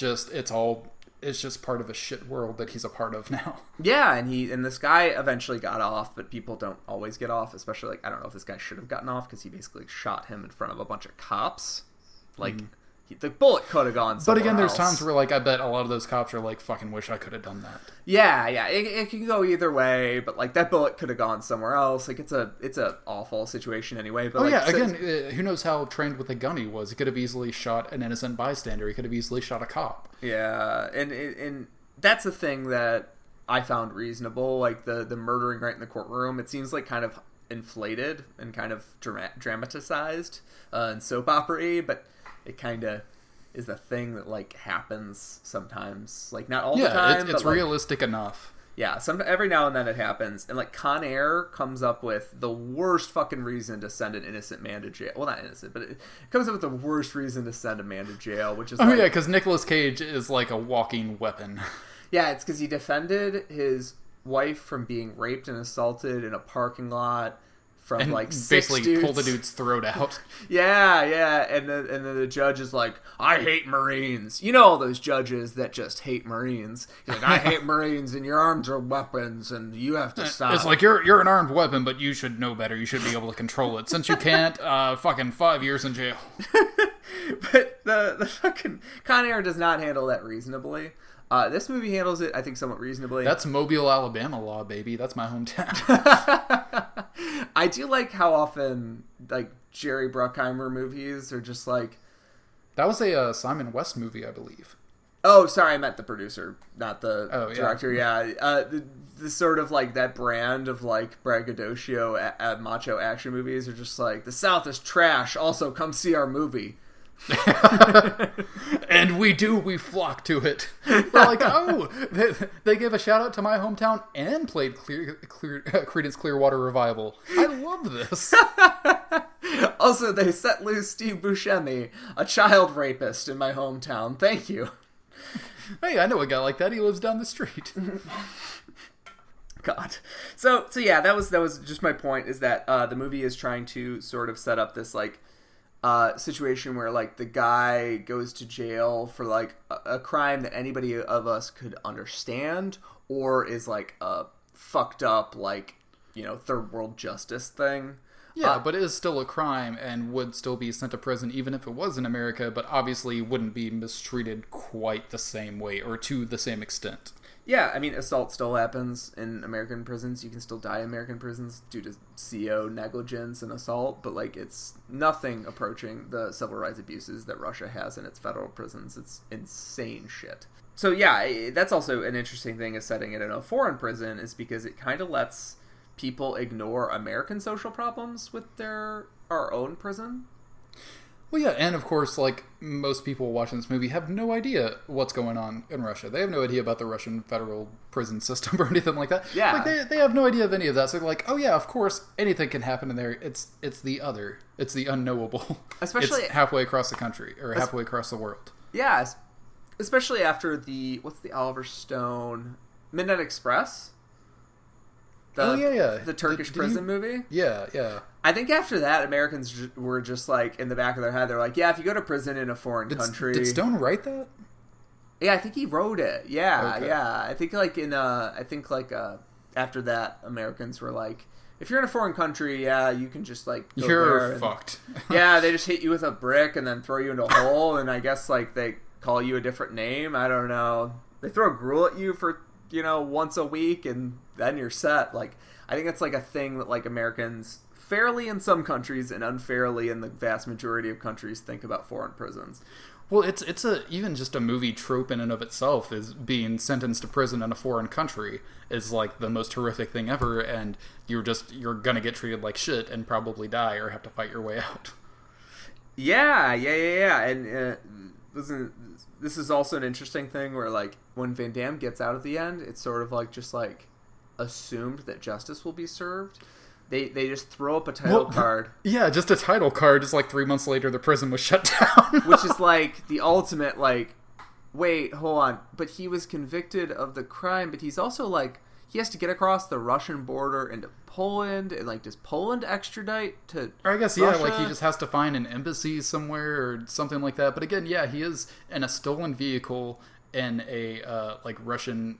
just part of a shit world that he's a part of now. Yeah, and this guy eventually got off, but people don't always get off, especially, like, I don't know if this guy should have gotten off, because he basically shot him in front of a bunch of cops. Like, the bullet could have gone somewhere But again, there's else. times where, like, I bet a lot of those cops are like, fucking wish I could have done that. Yeah, it can go either way, but, like, that bullet could have gone somewhere else. Like, it's a awful situation anyway. But again, who knows how trained with a gun he was? He could have easily shot an innocent bystander. He could have easily shot a cop. Yeah, and that's a thing that I found reasonable. Like, the murdering right in the courtroom, it seems like kind of inflated and kind of dramatized and soap opera-y, but it kind of is a thing that, like, happens sometimes. Like, not all the time. It's but, realistic enough. Yeah, every now and then it happens. And, like, Con Air comes up with the worst fucking reason to send an innocent man to jail. Well, not innocent, but it comes up with the worst reason to send a man to jail, which is because Nicolas Cage is like a walking weapon. Yeah, it's because he defended his wife from being raped and assaulted in a parking lot from, and like, six basically dudes. pull the dude's throat out. Yeah, and then the judge is like, I hate Marines. You know all those judges that just hate Marines. He's like, I hate Marines, and your arms are weapons, and you have to stop. It's like, you're an armed weapon, but you should know better. You should be able to control it. Since you can't, fucking 5 years in jail. But the fucking Con Air does not handle that reasonably. This movie handles it, I think, somewhat reasonably. That's Mobile, Alabama law, baby. That's my hometown. I do like how often, like, Jerry Bruckheimer movies are just like... That was a Simon West movie, I believe. Oh, sorry, I meant the producer, not the director. Yeah. The sort of, like, that brand of, like, braggadocio macho action movies are just like, the South is trash, also come see our movie. And we flock to it. We're like, oh, they gave a shout out to my hometown and played Creedence Clearwater Revival. I love this. Also, they set loose Steve Buscemi, a child rapist in my hometown. Thank you. Hey, I know a guy like that. He lives down the street. God. So yeah, that was just my point, is that the movie is trying to sort of set up this, like, situation where, like, the guy goes to jail for, like, a crime that anybody of us could understand, or is, like, a fucked up, like, you know, third world justice thing. Yeah, but it is still a crime and would still be sent to prison even if it was in America, but obviously wouldn't be mistreated quite the same way or to the same extent. Yeah, I mean, assault still happens in American prisons. You can still die in American prisons due to CO negligence and assault, but, like, it's nothing approaching the civil rights abuses that Russia has in its federal prisons. It's insane shit. So yeah, that's also an interesting thing, is setting it in a foreign prison, is because it kind of lets people ignore American social problems with our own prison. Well, yeah, and of course, like, most people watching this movie have no idea what's going on in Russia. They have no idea about the Russian federal prison system or anything like that. Yeah. Like, they have no idea of any of that. So they're like, oh yeah, of course, anything can happen in there. It's the other. It's the unknowable. Especially... It's halfway across the country, or halfway across the world. Yeah, especially after what's the Oliver Stone... Midnight Express? The Turkish prison movie? Yeah. I think after that, Americans were just, like, in the back of their head, they're like, yeah, if you go to prison in a foreign country... Did Stone write that? Yeah, I think he wrote it. Yeah, okay. yeah. I think, like, after that, Americans were like, if you're in a foreign country, yeah, you can just like go there You're and- fucked. Yeah, they just hit you with a brick and then throw you into a hole, and I guess like they call you a different name. I don't know. They throw gruel at you for once a week, and then you're set. Like, I think it's like a thing that like Americans fairly in some countries and unfairly in the vast majority of countries think about foreign prisons. Well, it's even just a movie trope in and of itself is being sentenced to prison in a foreign country is like the most horrific thing ever, and you're gonna get treated like shit and probably die or have to fight your way out. Yeah, and this is also an interesting thing where like when Van Damme gets out at the end, it's sort of like just like assumed that justice will be served. They just throw up a title card. Yeah, just a title card. Just like 3 months later, the prison was shut down. Which is like the ultimate, like, wait, hold on. But he was convicted of the crime, but he's also like, he has to get across the Russian border into Poland, and like, does Poland extradite to Or I guess, Russia? yeah, like he just has to find an embassy somewhere or something like that. But again, yeah, he is in a stolen vehicle in a like Russian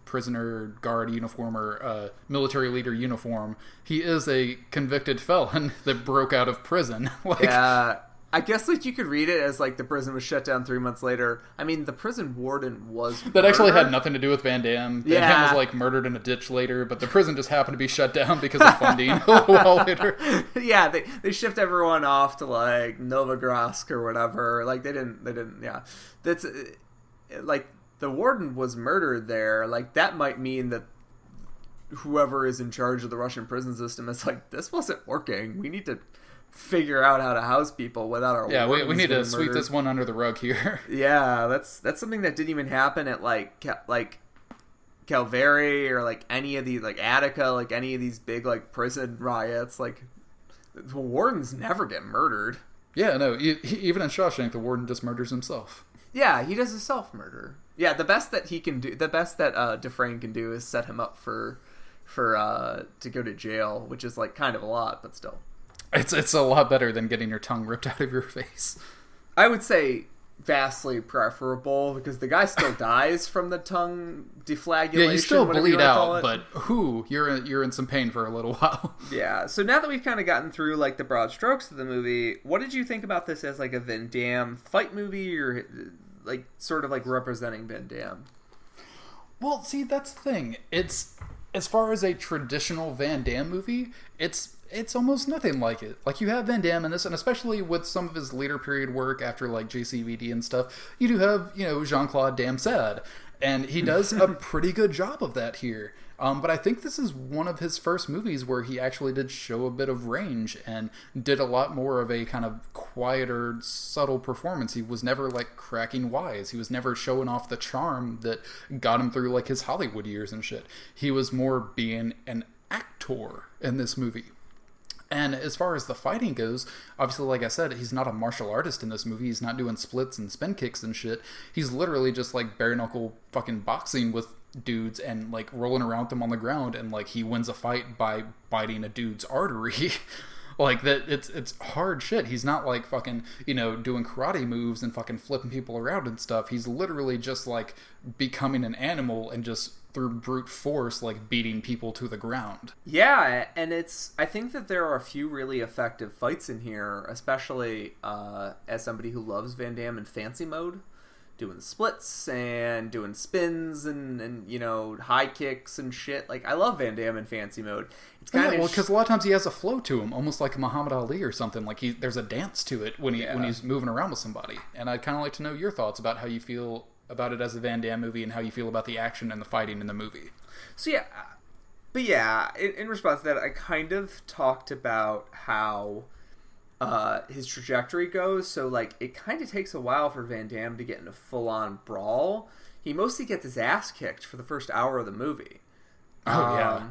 prisoner guard uniform or military leader uniform. He is a convicted felon that broke out of prison. Like, Yeah, I guess like you could read it as like the prison was shut down 3 months later. I mean, the prison warden was that actually had murdered. nothing to do with Van Damme. Van Yeah. Damme was like murdered in a ditch later, but the prison just happened to be shut down because of funding a little while later. Yeah, they shipped everyone off to like Novogorsk or whatever. Like they didn't. Yeah, that's like the warden was murdered there. Like that might mean that whoever is in charge of the Russian prison system is like, this wasn't working. We need to figure out how to house people without our Yeah, we wardens need to getting sweep murdered. this one under the rug here. Yeah, that's something that didn't even happen at like Calvary or like any of these like Attica, like any of these big like prison riots. Like the wardens never get murdered. Yeah, no, even in Shawshank, the warden just murders himself. Yeah, he does a self murder. Yeah, the best that he can do, the best that Dufresne can do is set him up for to go to jail, which is like kind of a lot, but still. It's a lot better than getting your tongue ripped out of your face. I would say vastly preferable because the guy still dies from the tongue deflagellation. Yeah, you still whatever you bleed wanna call out, it. but you're in some pain for a little while. Yeah, so now that we've kind of gotten through like the broad strokes of the movie, what did you think about this as like a Van Damme fight movie or like sort of like representing Van Damme? Well, see, that's the thing. It's as far as a traditional Van Damme movie, it's almost nothing like it. Like, you have Van Damme in this, and especially with some of his later period work after, like, JCVD and stuff, you do have, Jean-Claude Damme Sad, and he does a pretty good job of that here. But I think this is one of his first movies where he actually did show a bit of range and did a lot more of a kind of quieter, subtle performance. He was never, like, cracking wise. He was never showing off the charm that got him through, like, his Hollywood years and shit. He was more being an actor in this movie. And as far as the fighting goes, obviously, like I said, he's not a martial artist in this movie. He's not doing splits and spin kicks and shit. He's literally just, like, bare-knuckle fucking boxing with dudes and, like, rolling around with them on the ground, and, like, he wins a fight by biting a dude's artery. Like, that, it's hard shit. He's not, like, fucking, doing karate moves and fucking flipping people around and stuff. He's literally just, like, becoming an animal and just through brute force, like, beating people to the ground. Yeah, and I think that there are a few really effective fights in here, especially as somebody who loves Van Damme in fancy mode, doing splits and doing spins and high kicks and shit. Like, I love Van Damme in fancy mode. It's kind of because a lot of times he has a flow to him, almost like Muhammad Ali or something. Like, there's a dance to it when he's moving around with somebody. And I'd kind of like to know your thoughts about how you feel about it as a Van Damme movie and how you feel about the action and the fighting in the movie. So yeah, but yeah, in response to that, I kind of talked about how his trajectory goes. So like, it kind of takes a while for Van Damme to get in a full-on brawl. He mostly gets his ass kicked for the first hour of the movie. Oh yeah.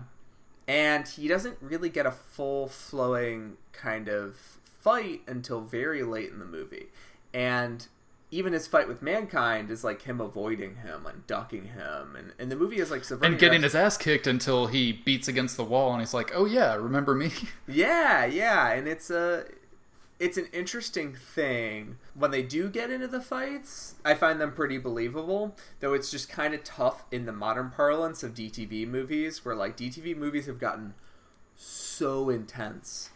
And he doesn't really get a full flowing kind of fight until very late in the movie. And even his fight with Mankind is like him avoiding him and ducking him, and the movie is like subverting and getting his ass kicked until he beats against the wall and he's like, oh yeah, remember me? Yeah, and it's an interesting thing. When they do get into the fights, I find them pretty believable, though it's just kind of tough in the modern parlance of DTV movies, where like DTV movies have gotten so intense.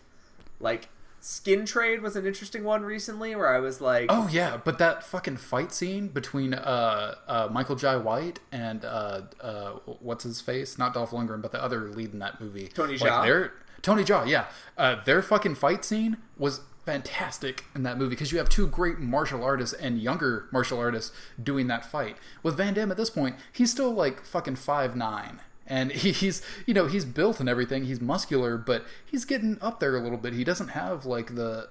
Like, Skin Trade was an interesting one recently where I was like... Oh, yeah, but that fucking fight scene between Michael Jai White and what's his face? Not Dolph Lundgren, but the other lead in that movie. Tony Jaa? Tony Jaa, yeah. Their fucking fight scene was fantastic in that movie because you have two great martial artists and younger martial artists doing that fight. With Van Damme at this point, he's still like fucking 5'9". And he's built and everything. He's muscular, but he's getting up there a little bit. He doesn't have like the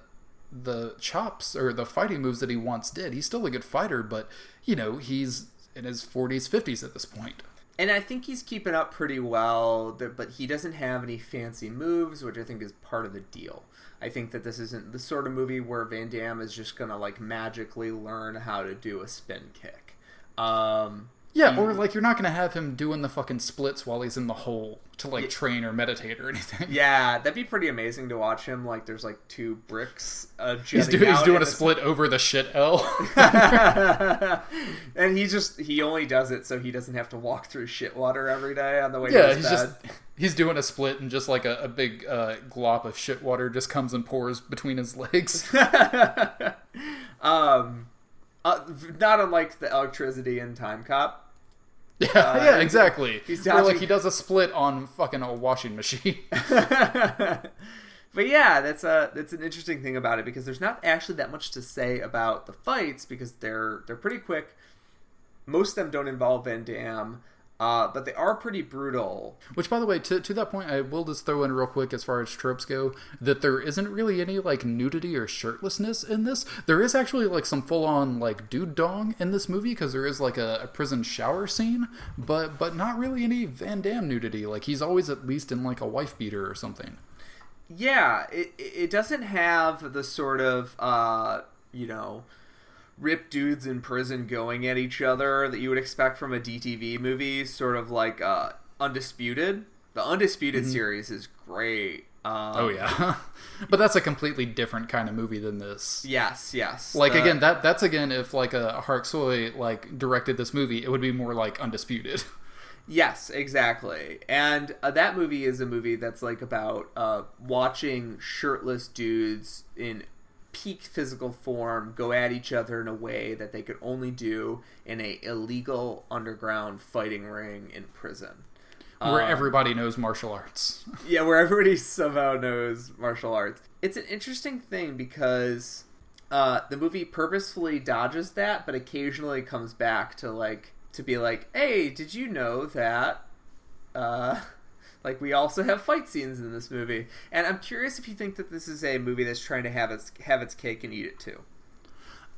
chops or the fighting moves that he once did. He's still a good fighter, but he's in his 40s, 50s at this point. And I think he's keeping up pretty well, but he doesn't have any fancy moves, which I think is part of the deal. I think that this isn't the sort of movie where Van Damme is just gonna like magically learn how to do a spin kick. Yeah, or like you're not gonna have him doing the fucking splits while he's in the hole to like train or meditate or anything. Yeah, that'd be pretty amazing to watch him. Like, there's like two bricks. He's doing a split over the shit L. And he only does it so he doesn't have to walk through shit water every day on the way to his bed. He's doing a split and just like a big glop of shit water just comes and pours between his legs. Not unlike the electricity in Time Cop. Yeah, exactly. He's Or like he does a split on fucking a washing machine. But yeah, that's an interesting thing about it because there's not actually that much to say about the fights because they're pretty quick. Most of them don't involve Van Damme. But they are pretty brutal. Which, by the way, to that point, I will just throw in real quick as far as tropes go, that there isn't really any, like, nudity or shirtlessness in this. There is actually, like, some full-on, like, dude dong in this movie, because there is, like, a prison shower scene, but not really any Van Damme nudity. Like, he's always at least in, like, a wife beater or something. Yeah, it doesn't have the sort of, ripped dudes in prison going at each other that you would expect from a DTV movie, sort of like Undisputed. The Undisputed series is great. Oh yeah, but that's a completely different kind of movie than this. Yes. Like again, that's if like a Hark Soy like directed this movie, it would be more like Undisputed. Yes, exactly. And that movie is a movie that's like about watching shirtless dudes in peak physical form go at each other in a way that they could only do in a illegal underground fighting ring in prison. Where everybody knows martial arts. Yeah, where everybody somehow knows martial arts. It's an interesting thing because the movie purposefully dodges that, but occasionally comes back to be like, hey, did you know that we also have fight scenes in this movie? And I'm curious if you think that this is a movie that's trying to have its cake and eat it too.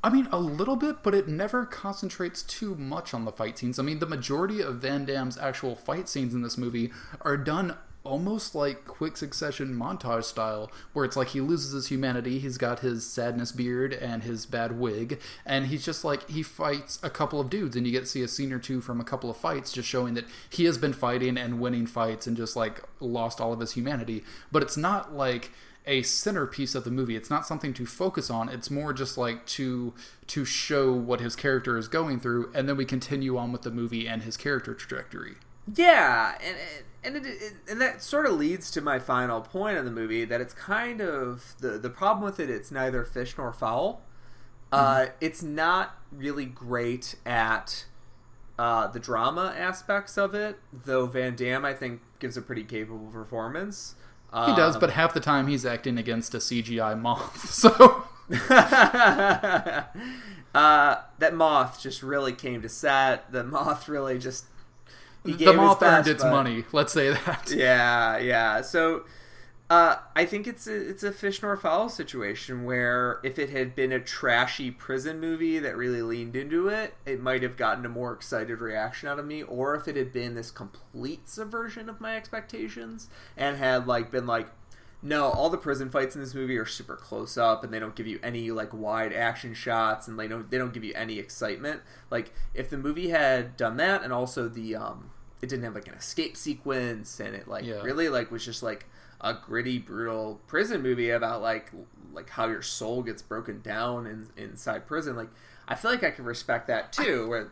I mean, a little bit, but it never concentrates too much on the fight scenes. I mean, the majority of Van Damme's actual fight scenes in this movie are done almost like quick succession montage style, where it's like he loses his humanity, he's got his sadness beard and his bad wig, and he's just like, he fights a couple of dudes, and you get to see a scene or two from a couple of fights just showing that he has been fighting and winning fights and just like lost all of his humanity. But it's not like a centerpiece of the movie. It's not something to focus on. It's more just like to show what his character is going through, and then we continue on with the movie and his character trajectory. Yeah, and that sort of leads to my final point of the movie, that it's kind of the problem with it. It's neither fish nor fowl. It's not really great at the drama aspects of it, though Van Damme, I think, gives a pretty capable performance. He does, but half the time he's acting against a CGI moth, so... that moth just really came to set. The moth really just... The moth earned its money, let's say that. Yeah. So, I think it's a fish nor fowl situation where if it had been a trashy prison movie that really leaned into it, it might have gotten a more excited reaction out of me. Or if it had been this complete subversion of my expectations and had been no, all the prison fights in this movie are super close up and they don't give you any wide action shots and they don't give you any excitement. Like, if the movie had done that, and also the it didn't have an escape sequence, and it really was just a gritty, brutal prison movie about how your soul gets broken down inside prison. I feel like I could respect that too.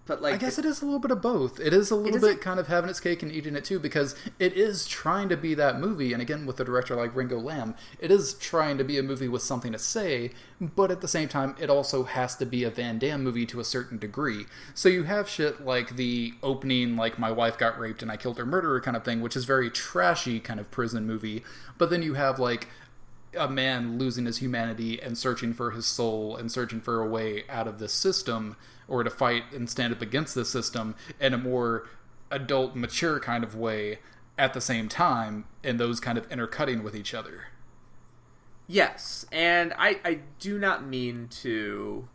But like, I guess it is a little bit of both. It is a little bit kind of having its cake and eating it too, because it is trying to be that movie. And again, with a director like Ringo Lam, it is trying to be a movie with something to say, but at the same time, it also has to be a Van Damme movie to a certain degree. So you have shit like the opening, like my wife got raped and I killed her murderer kind of thing, which is very trashy kind of prison movie. But then you have like a man losing his humanity and searching for his soul and searching for a way out of this system, or to fight and stand up against the system in a more adult, mature kind of way at the same time, and those kind of intercutting with each other. Yes, and I do not mean to,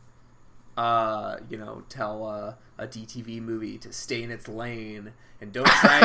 tell a DTV movie to stay in its lane and don't try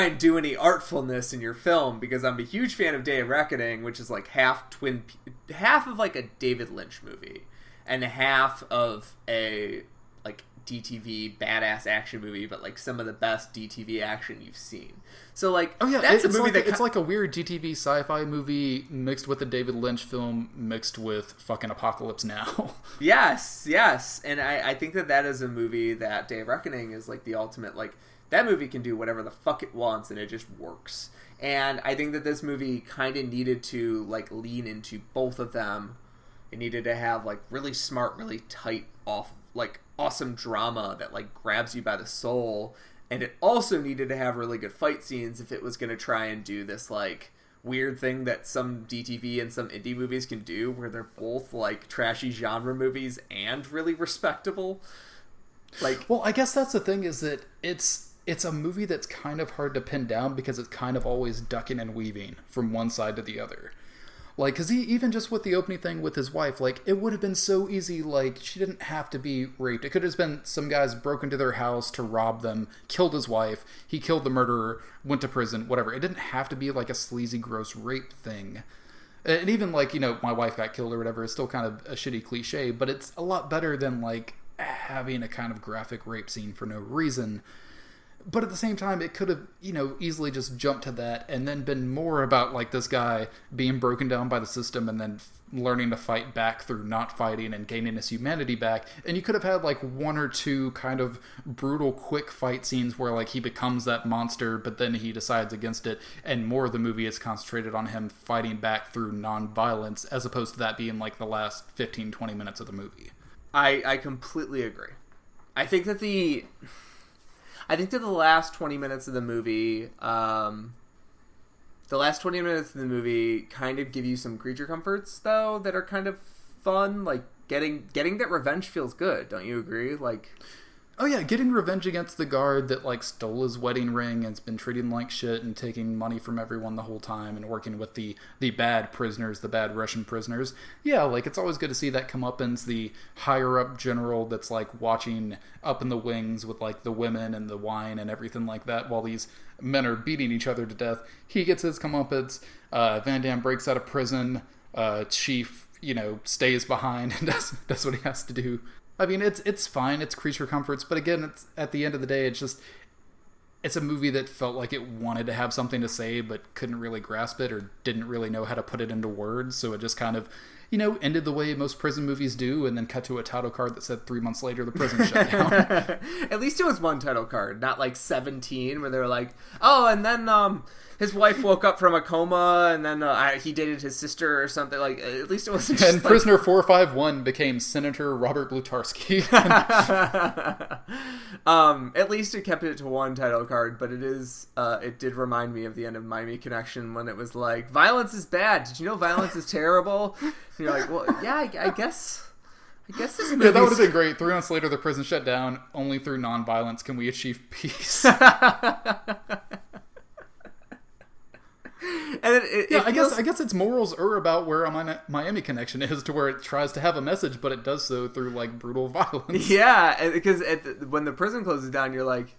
and do any artfulness in your film, because I'm a huge fan of Day of Reckoning, which is like half of like a David Lynch movie and half of a like DTV badass action movie, but like some of the best DTV action you've seen. So like, oh yeah, that's it's a movie it's like a weird DTV sci-fi movie mixed with a David Lynch film mixed with fucking Apocalypse Now. Yes, and I think that is a movie that Day of Reckoning is like the ultimate, like, that movie can do whatever the fuck it wants and it just works. And I think that this movie kind of needed to like lean into both of them. It needed to have like really smart, really tight, awesome drama that like grabs you by the soul, and it also needed to have really good fight scenes if it was going to try and do this like weird thing that some DTV and some indie movies can do, where they're both like trashy genre movies and really respectable. Like, well, I guess that's the thing, is that it's a movie that's kind of hard to pin down because it's kind of always ducking and weaving from one side to the other. Like, because even just with the opening thing with his wife, like, it would have been so easy, like, she didn't have to be raped. It could have been some guys broke into their house to rob them, killed his wife, he killed the murderer, went to prison, whatever. It didn't have to be, like, a sleazy, gross rape thing. And even, like, my wife got killed or whatever is still kind of a shitty cliche, but it's a lot better than, like, having a kind of graphic rape scene for no reason. But at the same time, it could have, easily just jumped to that and then been more about, like, this guy being broken down by the system and then learning to fight back through not fighting and gaining his humanity back. And you could have had, like, one or two kind of brutal, quick fight scenes where, like, he becomes that monster, but then he decides against it, and more of the movie is concentrated on him fighting back through non-violence, as opposed to that being, like, the last 15-20 minutes of the movie. I completely agree. I think that the last 20 minutes of the movie, kind of give you some creature comforts, though, that are kind of fun. Like, getting that revenge feels good. Don't you agree? Like, oh yeah, getting revenge against the guard that, like, stole his wedding ring and's been treating him like shit and taking money from everyone the whole time and working with the bad prisoners, the bad Russian prisoners. Yeah, like, it's always good to see that comeuppance, the higher-up general that's, like, watching up in the wings with, like, the women and the wine and everything like that while these men are beating each other to death. He gets his comeuppance. Van Damme breaks out of prison. Chief, stays behind and does what he has to do. I mean, it's fine. It's creature comforts, but again, it's at the end of the day, it's a movie that felt like it wanted to have something to say, but couldn't really grasp it or didn't really know how to put it into words. So it just kind of, ended the way most prison movies do, and then cut to a title card that said 3 months later the prison shut down. At least it was one title card, not like 17, where they were like, oh, and then his wife woke up from a coma, and then he dated his sister or something. Like, at least it wasn't just, and prisoner 451 became Senator Robert Blutarski. At least it kept it to one title card, but it did remind me of the end of Miami Connection, when it was like, violence is bad. Did you know violence is terrible? And you're like, well, yeah, I guess this movie. Yeah, that would have been great. 3 months later, the prison shut down. Only through nonviolence can we achieve peace. And I guess its morals are about where a Miami Connection is, to where it tries to have a message, but it does so through, like, brutal violence. Yeah, because when the prison closes down, you're like,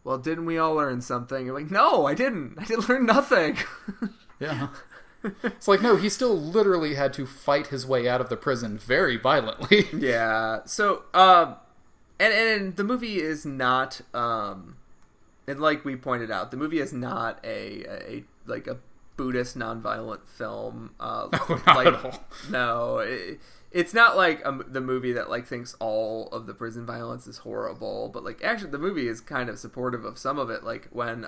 well, didn't we all learn something? You're like, no, I didn't. I didn't learn nothing. Yeah. It's like, no, he still literally had to fight his way out of the prison very violently. Yeah. So, and the movie is not, and like we pointed out, the movie is not a Buddhist nonviolent film. No, not at all. No, it's not like the movie that like thinks all of the prison violence is horrible, but like actually the movie is kind of supportive of some of it. Like when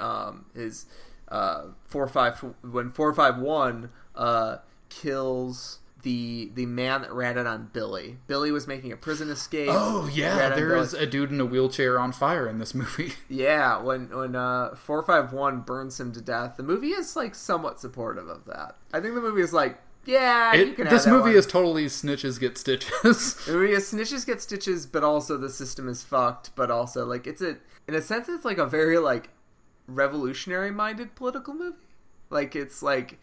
his 451 kills the man that ratted on Billy. Billy was making a prison escape. Oh yeah, there is a dude in a wheelchair on fire in this movie. Yeah, when 451 burns him to death, the movie is like somewhat supportive of that. I think the movie is like, yeah, you can have this that movie one. is totally snitches get stitches. The movie is snitches get stitches, but also the system is fucked. But also like in a sense it's like a very like revolutionary minded political movie. Like it's like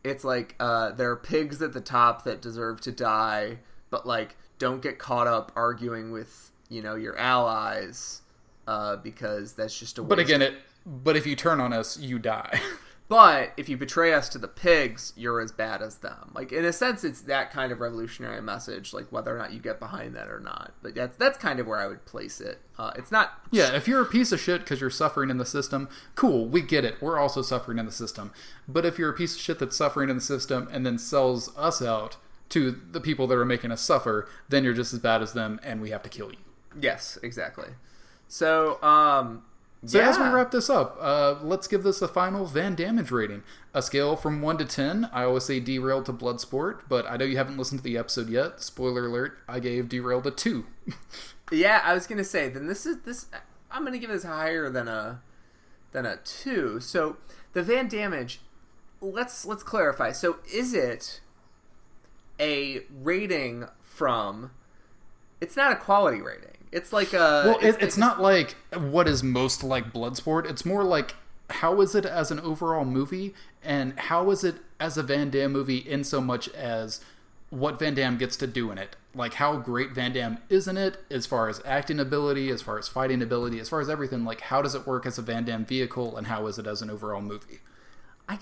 there are pigs at the top that deserve to die, but like don't get caught up arguing with your allies because that's just a waste. But if you turn on us, you die. But if you betray us to the pigs, you're as bad as them. Like in a sense, it's that kind of revolutionary message. Like whether or not you get behind that or not. But that's kind of where I would place it. It's not. Yeah, if you're a piece of shit because you're suffering in the system, cool, we get it. We're also suffering in the system. But if you're a piece of shit that's suffering in the system and then sells us out to the people that are making us suffer, then you're just as bad as them, and we have to kill you. Yes, exactly. So, So as we wrap this up, let's give this a final Van Damme rating. A scale from 1 to 10. I always say Derailed to Bloodsport, but I know you haven't listened to the episode yet. Spoiler alert, I gave Derailed a 2. Yeah, I was gonna say, then this. I'm gonna give this higher than a 2. So the Van Damme, let's clarify. So is it a rating from? It's not a quality rating. It's like a... Well, it's not like what is most like Bloodsport. It's more like how is it as an overall movie, and how is it as a Van Damme movie in so much as what Van Damme gets to do in it. Like how great Van Damme is in it, as far as acting ability, as far as fighting ability, as far as everything. Like how does it work as a Van Damme vehicle, and how is it as an overall movie?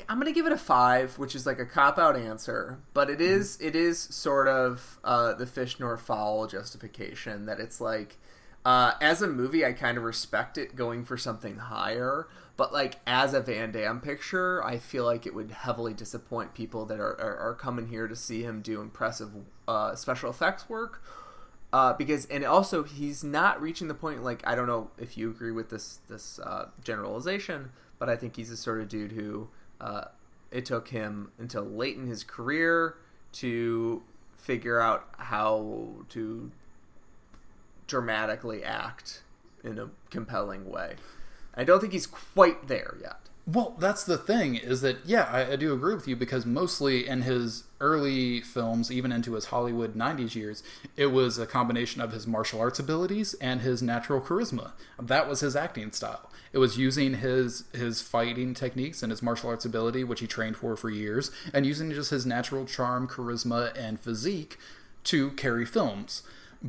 I'm gonna give it a 5, which is like a cop-out answer, but it is sort of the fish nor fowl justification that it's like, as a movie, I kind of respect it going for something higher, but like as a Van Damme picture, I feel like it would heavily disappoint people that are coming here to see him do impressive special effects work, because and also he's not reaching the point. Like I don't know if you agree with this generalization, but I think he's the sort of dude who. It took him until late in his career to figure out how to dramatically act in a compelling way. I don't think he's quite there yet. Well, that's the thing, is that, yeah, I do agree with you, because mostly in his early films, even into his Hollywood 90s years, it was a combination of his martial arts abilities and his natural charisma. That was his acting style. It was using his fighting techniques and his martial arts ability, which he trained for years, and using just his natural charm, charisma, and physique to carry films.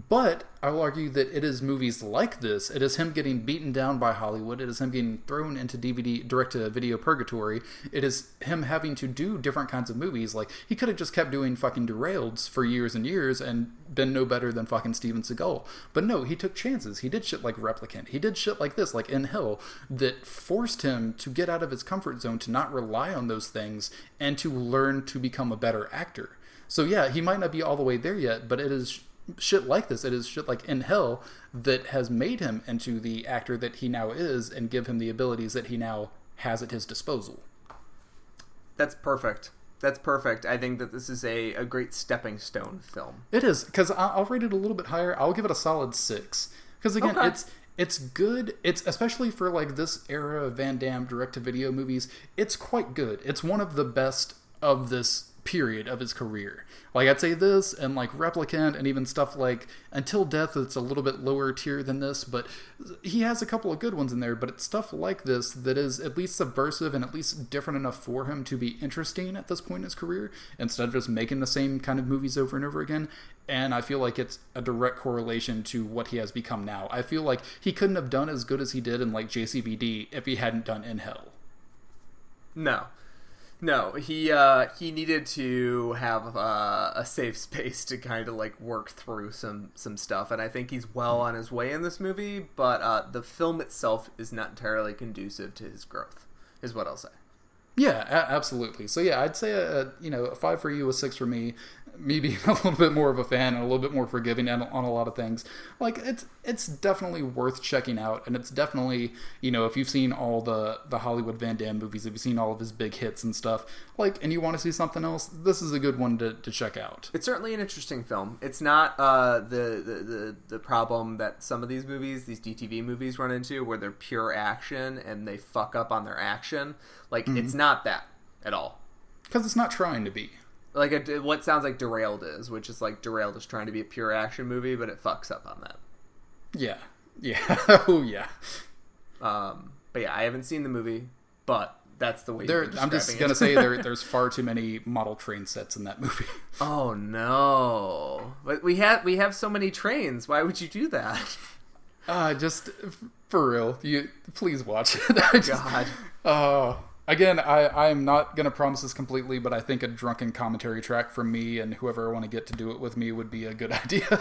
But I will argue that it is movies like this, it is him getting beaten down by Hollywood, it is him getting thrown into DVD, direct-to-video purgatory, it is him having to do different kinds of movies. Like, he could have just kept doing fucking Deraileds for years and years and been no better than fucking Steven Seagal. But no, he took chances. He did shit like Replicant. He did shit like this, like In Hell, that forced him to get out of his comfort zone, to not rely on those things, and to learn to become a better actor. So yeah, he might not be all the way there yet, but it is shit like this. It is shit like In Hell that has made him into the actor that he now is and give him the abilities that he now has at his disposal. That's perfect. That's perfect. I think that this is a great stepping stone film. It is, because I'll rate it a little bit higher. I'll give it a solid 6. Because again, okay. It's good. It's especially for like this era of Van Damme direct-to-video movies. It's quite good. It's one of the best of this period of his career. Like I'd say this and like Replicant and even stuff like Until Death, it's a little bit lower tier than this, but he has a couple of good ones in there. But it's stuff like this that is at least subversive and at least different enough for him to be interesting at this point in his career, instead of just making the same kind of movies over and over again. And I feel like it's a direct correlation to what he has become now. I feel like he couldn't have done as good as he did in like JCVD if he hadn't done In Hell. No, he needed to have a safe space to kind of like work through some stuff, and I think he's well on his way in this movie. But the film itself is not entirely conducive to his growth, is what I'll say. Yeah, absolutely. So yeah, I'd say a 5 for you, a 6 for me. Me being a little bit more of a fan and a little bit more forgiving on a lot of things. Like it's definitely worth checking out, and it's definitely, if you've seen all the Hollywood Van Damme movies, if you've seen all of his big hits and stuff, and you want to see something else, this is a good one to check out. It's certainly an interesting film. It's not the problem that some of these movies, these DTV movies, run into, where they're pure action and they fuck up on their action. It's not that at all. Because it's not trying to be. What sounds like Derailed is, which is Derailed is trying to be a pure action movie, but it fucks up on that. Yeah. Oh, yeah. But yeah, I haven't seen the movie, but that's the way you're describing it. I'm just going to say there's far too many model train sets in that movie. Oh, no. But we have so many trains. Why would you do that? Just, for real, please watch it. God. Again, I'm not going to promise this completely, but I think a drunken commentary track from me and whoever I want to get to do it with me would be a good idea.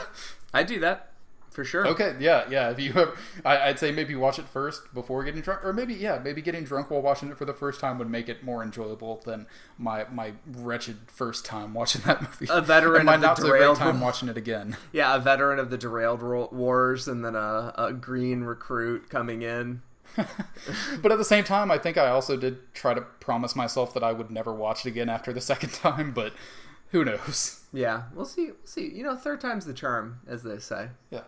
I'd do that, for sure. Okay, yeah. If you ever, I'd say maybe watch it first before getting drunk, or maybe getting drunk while watching it for the first time would make it more enjoyable than my wretched first time watching that movie. A veteran of the not so great Derailed time watching it again. Yeah, a veteran of the Derailed Wars, and then a green recruit coming in. But at the same time, I think I also did try to promise myself that I would never watch it again after the second time, but who knows? Yeah, we'll see. Third time's the charm, as they say. Yeah.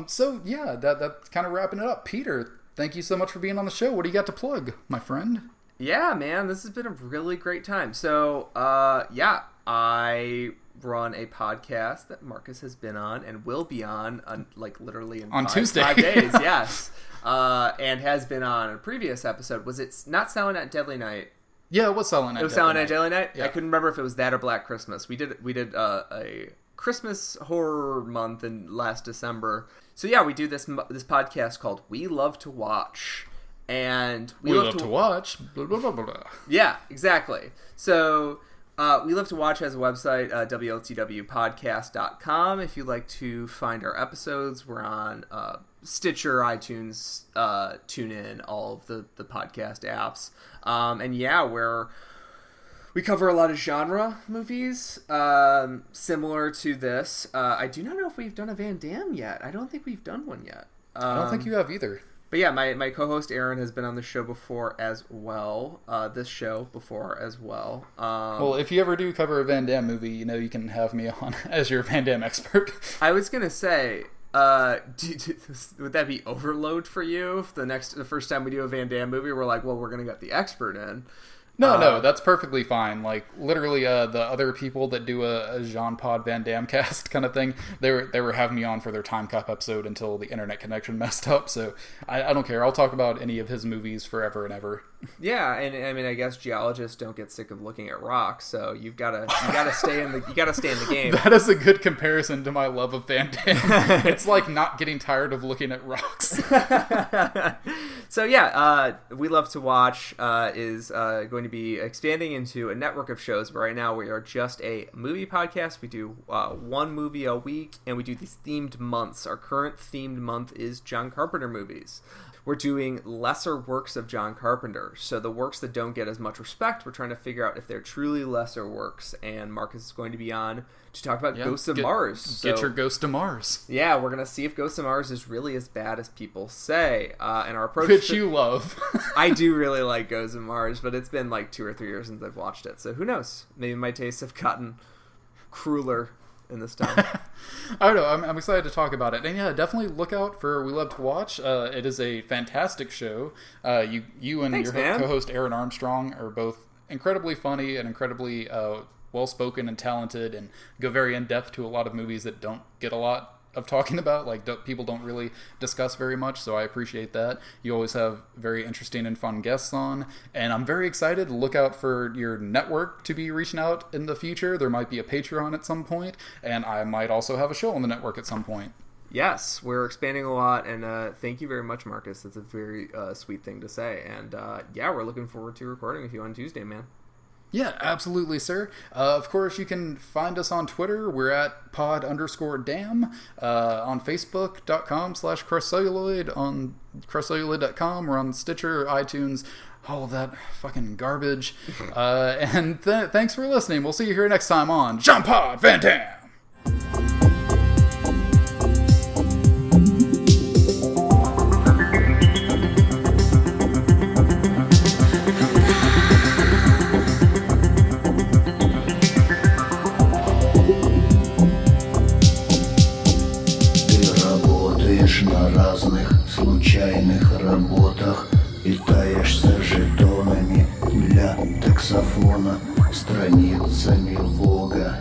So yeah, that's kind of wrapping it up. Peter, thank you so much for being on the show. What do you got to plug, my friend? Yeah, man, this has been a really great time. So, I run a podcast that Marcus has been on and will be on, literally in Tuesday. 5 days. Yes. And has been on a previous episode. Was it not Silent Night, Deadly Night? Yeah, it was Silent Night. It was Silent Night, Deadly Night? Yeah. I couldn't remember if it was that or Black Christmas. We did a Christmas horror month in last December. So yeah, we do this podcast called We Love to Watch. And we love to watch. Blah, blah, blah, blah. Yeah, exactly. So We Love to Watch has a website, WLTWpodcast.com. If you'd like to find our episodes, we're on Stitcher, iTunes, TuneIn, all of the podcast apps. And yeah, we cover a lot of genre movies, similar to this. I do not know if we've done a Van Damme yet. I don't think we've done one yet. I don't think you have either. But yeah, my co-host Aaron has been on the show before as well. Well, if you ever do cover a Van Damme movie, you can have me on as your Van Damme expert. I was gonna say, would that be overload for you? If the first time we do a Van Damme movie, we're like, well, we're gonna get the expert in. No, that's perfectly fine. Literally, the other people that do a jean-claude Van Damme cast kind of thing, they were having me on for their Time Cop episode until the internet connection messed up. So I don't care. I'll talk about any of his movies forever and ever. Yeah, and I mean, I guess geologists don't get sick of looking at rocks, so you gotta stay in the game. That is a good comparison to my love of Van Damme. It's like not getting tired of looking at rocks. So yeah, We Love to Watch is going to be expanding into a network of shows. But right now we are just a movie podcast. We do one movie a week, and we do these themed months. Our current themed month is John Carpenter movies. We're doing lesser works of John Carpenter. So the works that don't get as much respect, we're trying to figure out if they're truly lesser works. And Marcus is going to be on to talk about Ghosts of Mars. Get your Ghost to Mars. Yeah, we're going to see if Ghosts of Mars is really as bad as people say. And our approach... Which you love. I do really like Ghosts of Mars, but it's been 2 or 3 years since I've watched it. So who knows? Maybe my tastes have gotten crueler in this time. I don't know. I'm excited to talk about it. And yeah, definitely look out for We Love to Watch. It is a fantastic show. You and your co-host Aaron Armstrong are both incredibly funny and incredibly well-spoken and talented, and go very in-depth to a lot of movies that don't get a lot of talking about, people don't really discuss very much, so I appreciate that. You always have very interesting and fun guests on, and I'm very excited. Look out for your network to be reaching out in the future. There might be a Patreon at some point, and I might also have a show on the network at some point. Yes, we're expanding a lot, and thank you very much, Marcus. That's a very sweet thing to say, and yeah, we're looking forward to recording with you on Tuesday, man. Yeah, absolutely, sir. Of course, you can find us on Twitter. We're at pod_Damme. On Facebook.com/crushcelluloid. On crushcelluloid.com. We're on Stitcher, iTunes, all of that fucking garbage. And thanks for listening. We'll see you here next time on Jean-Claude Van Damme. На разных случайных работах питаешься жетонами для таксофона, страницами Вога.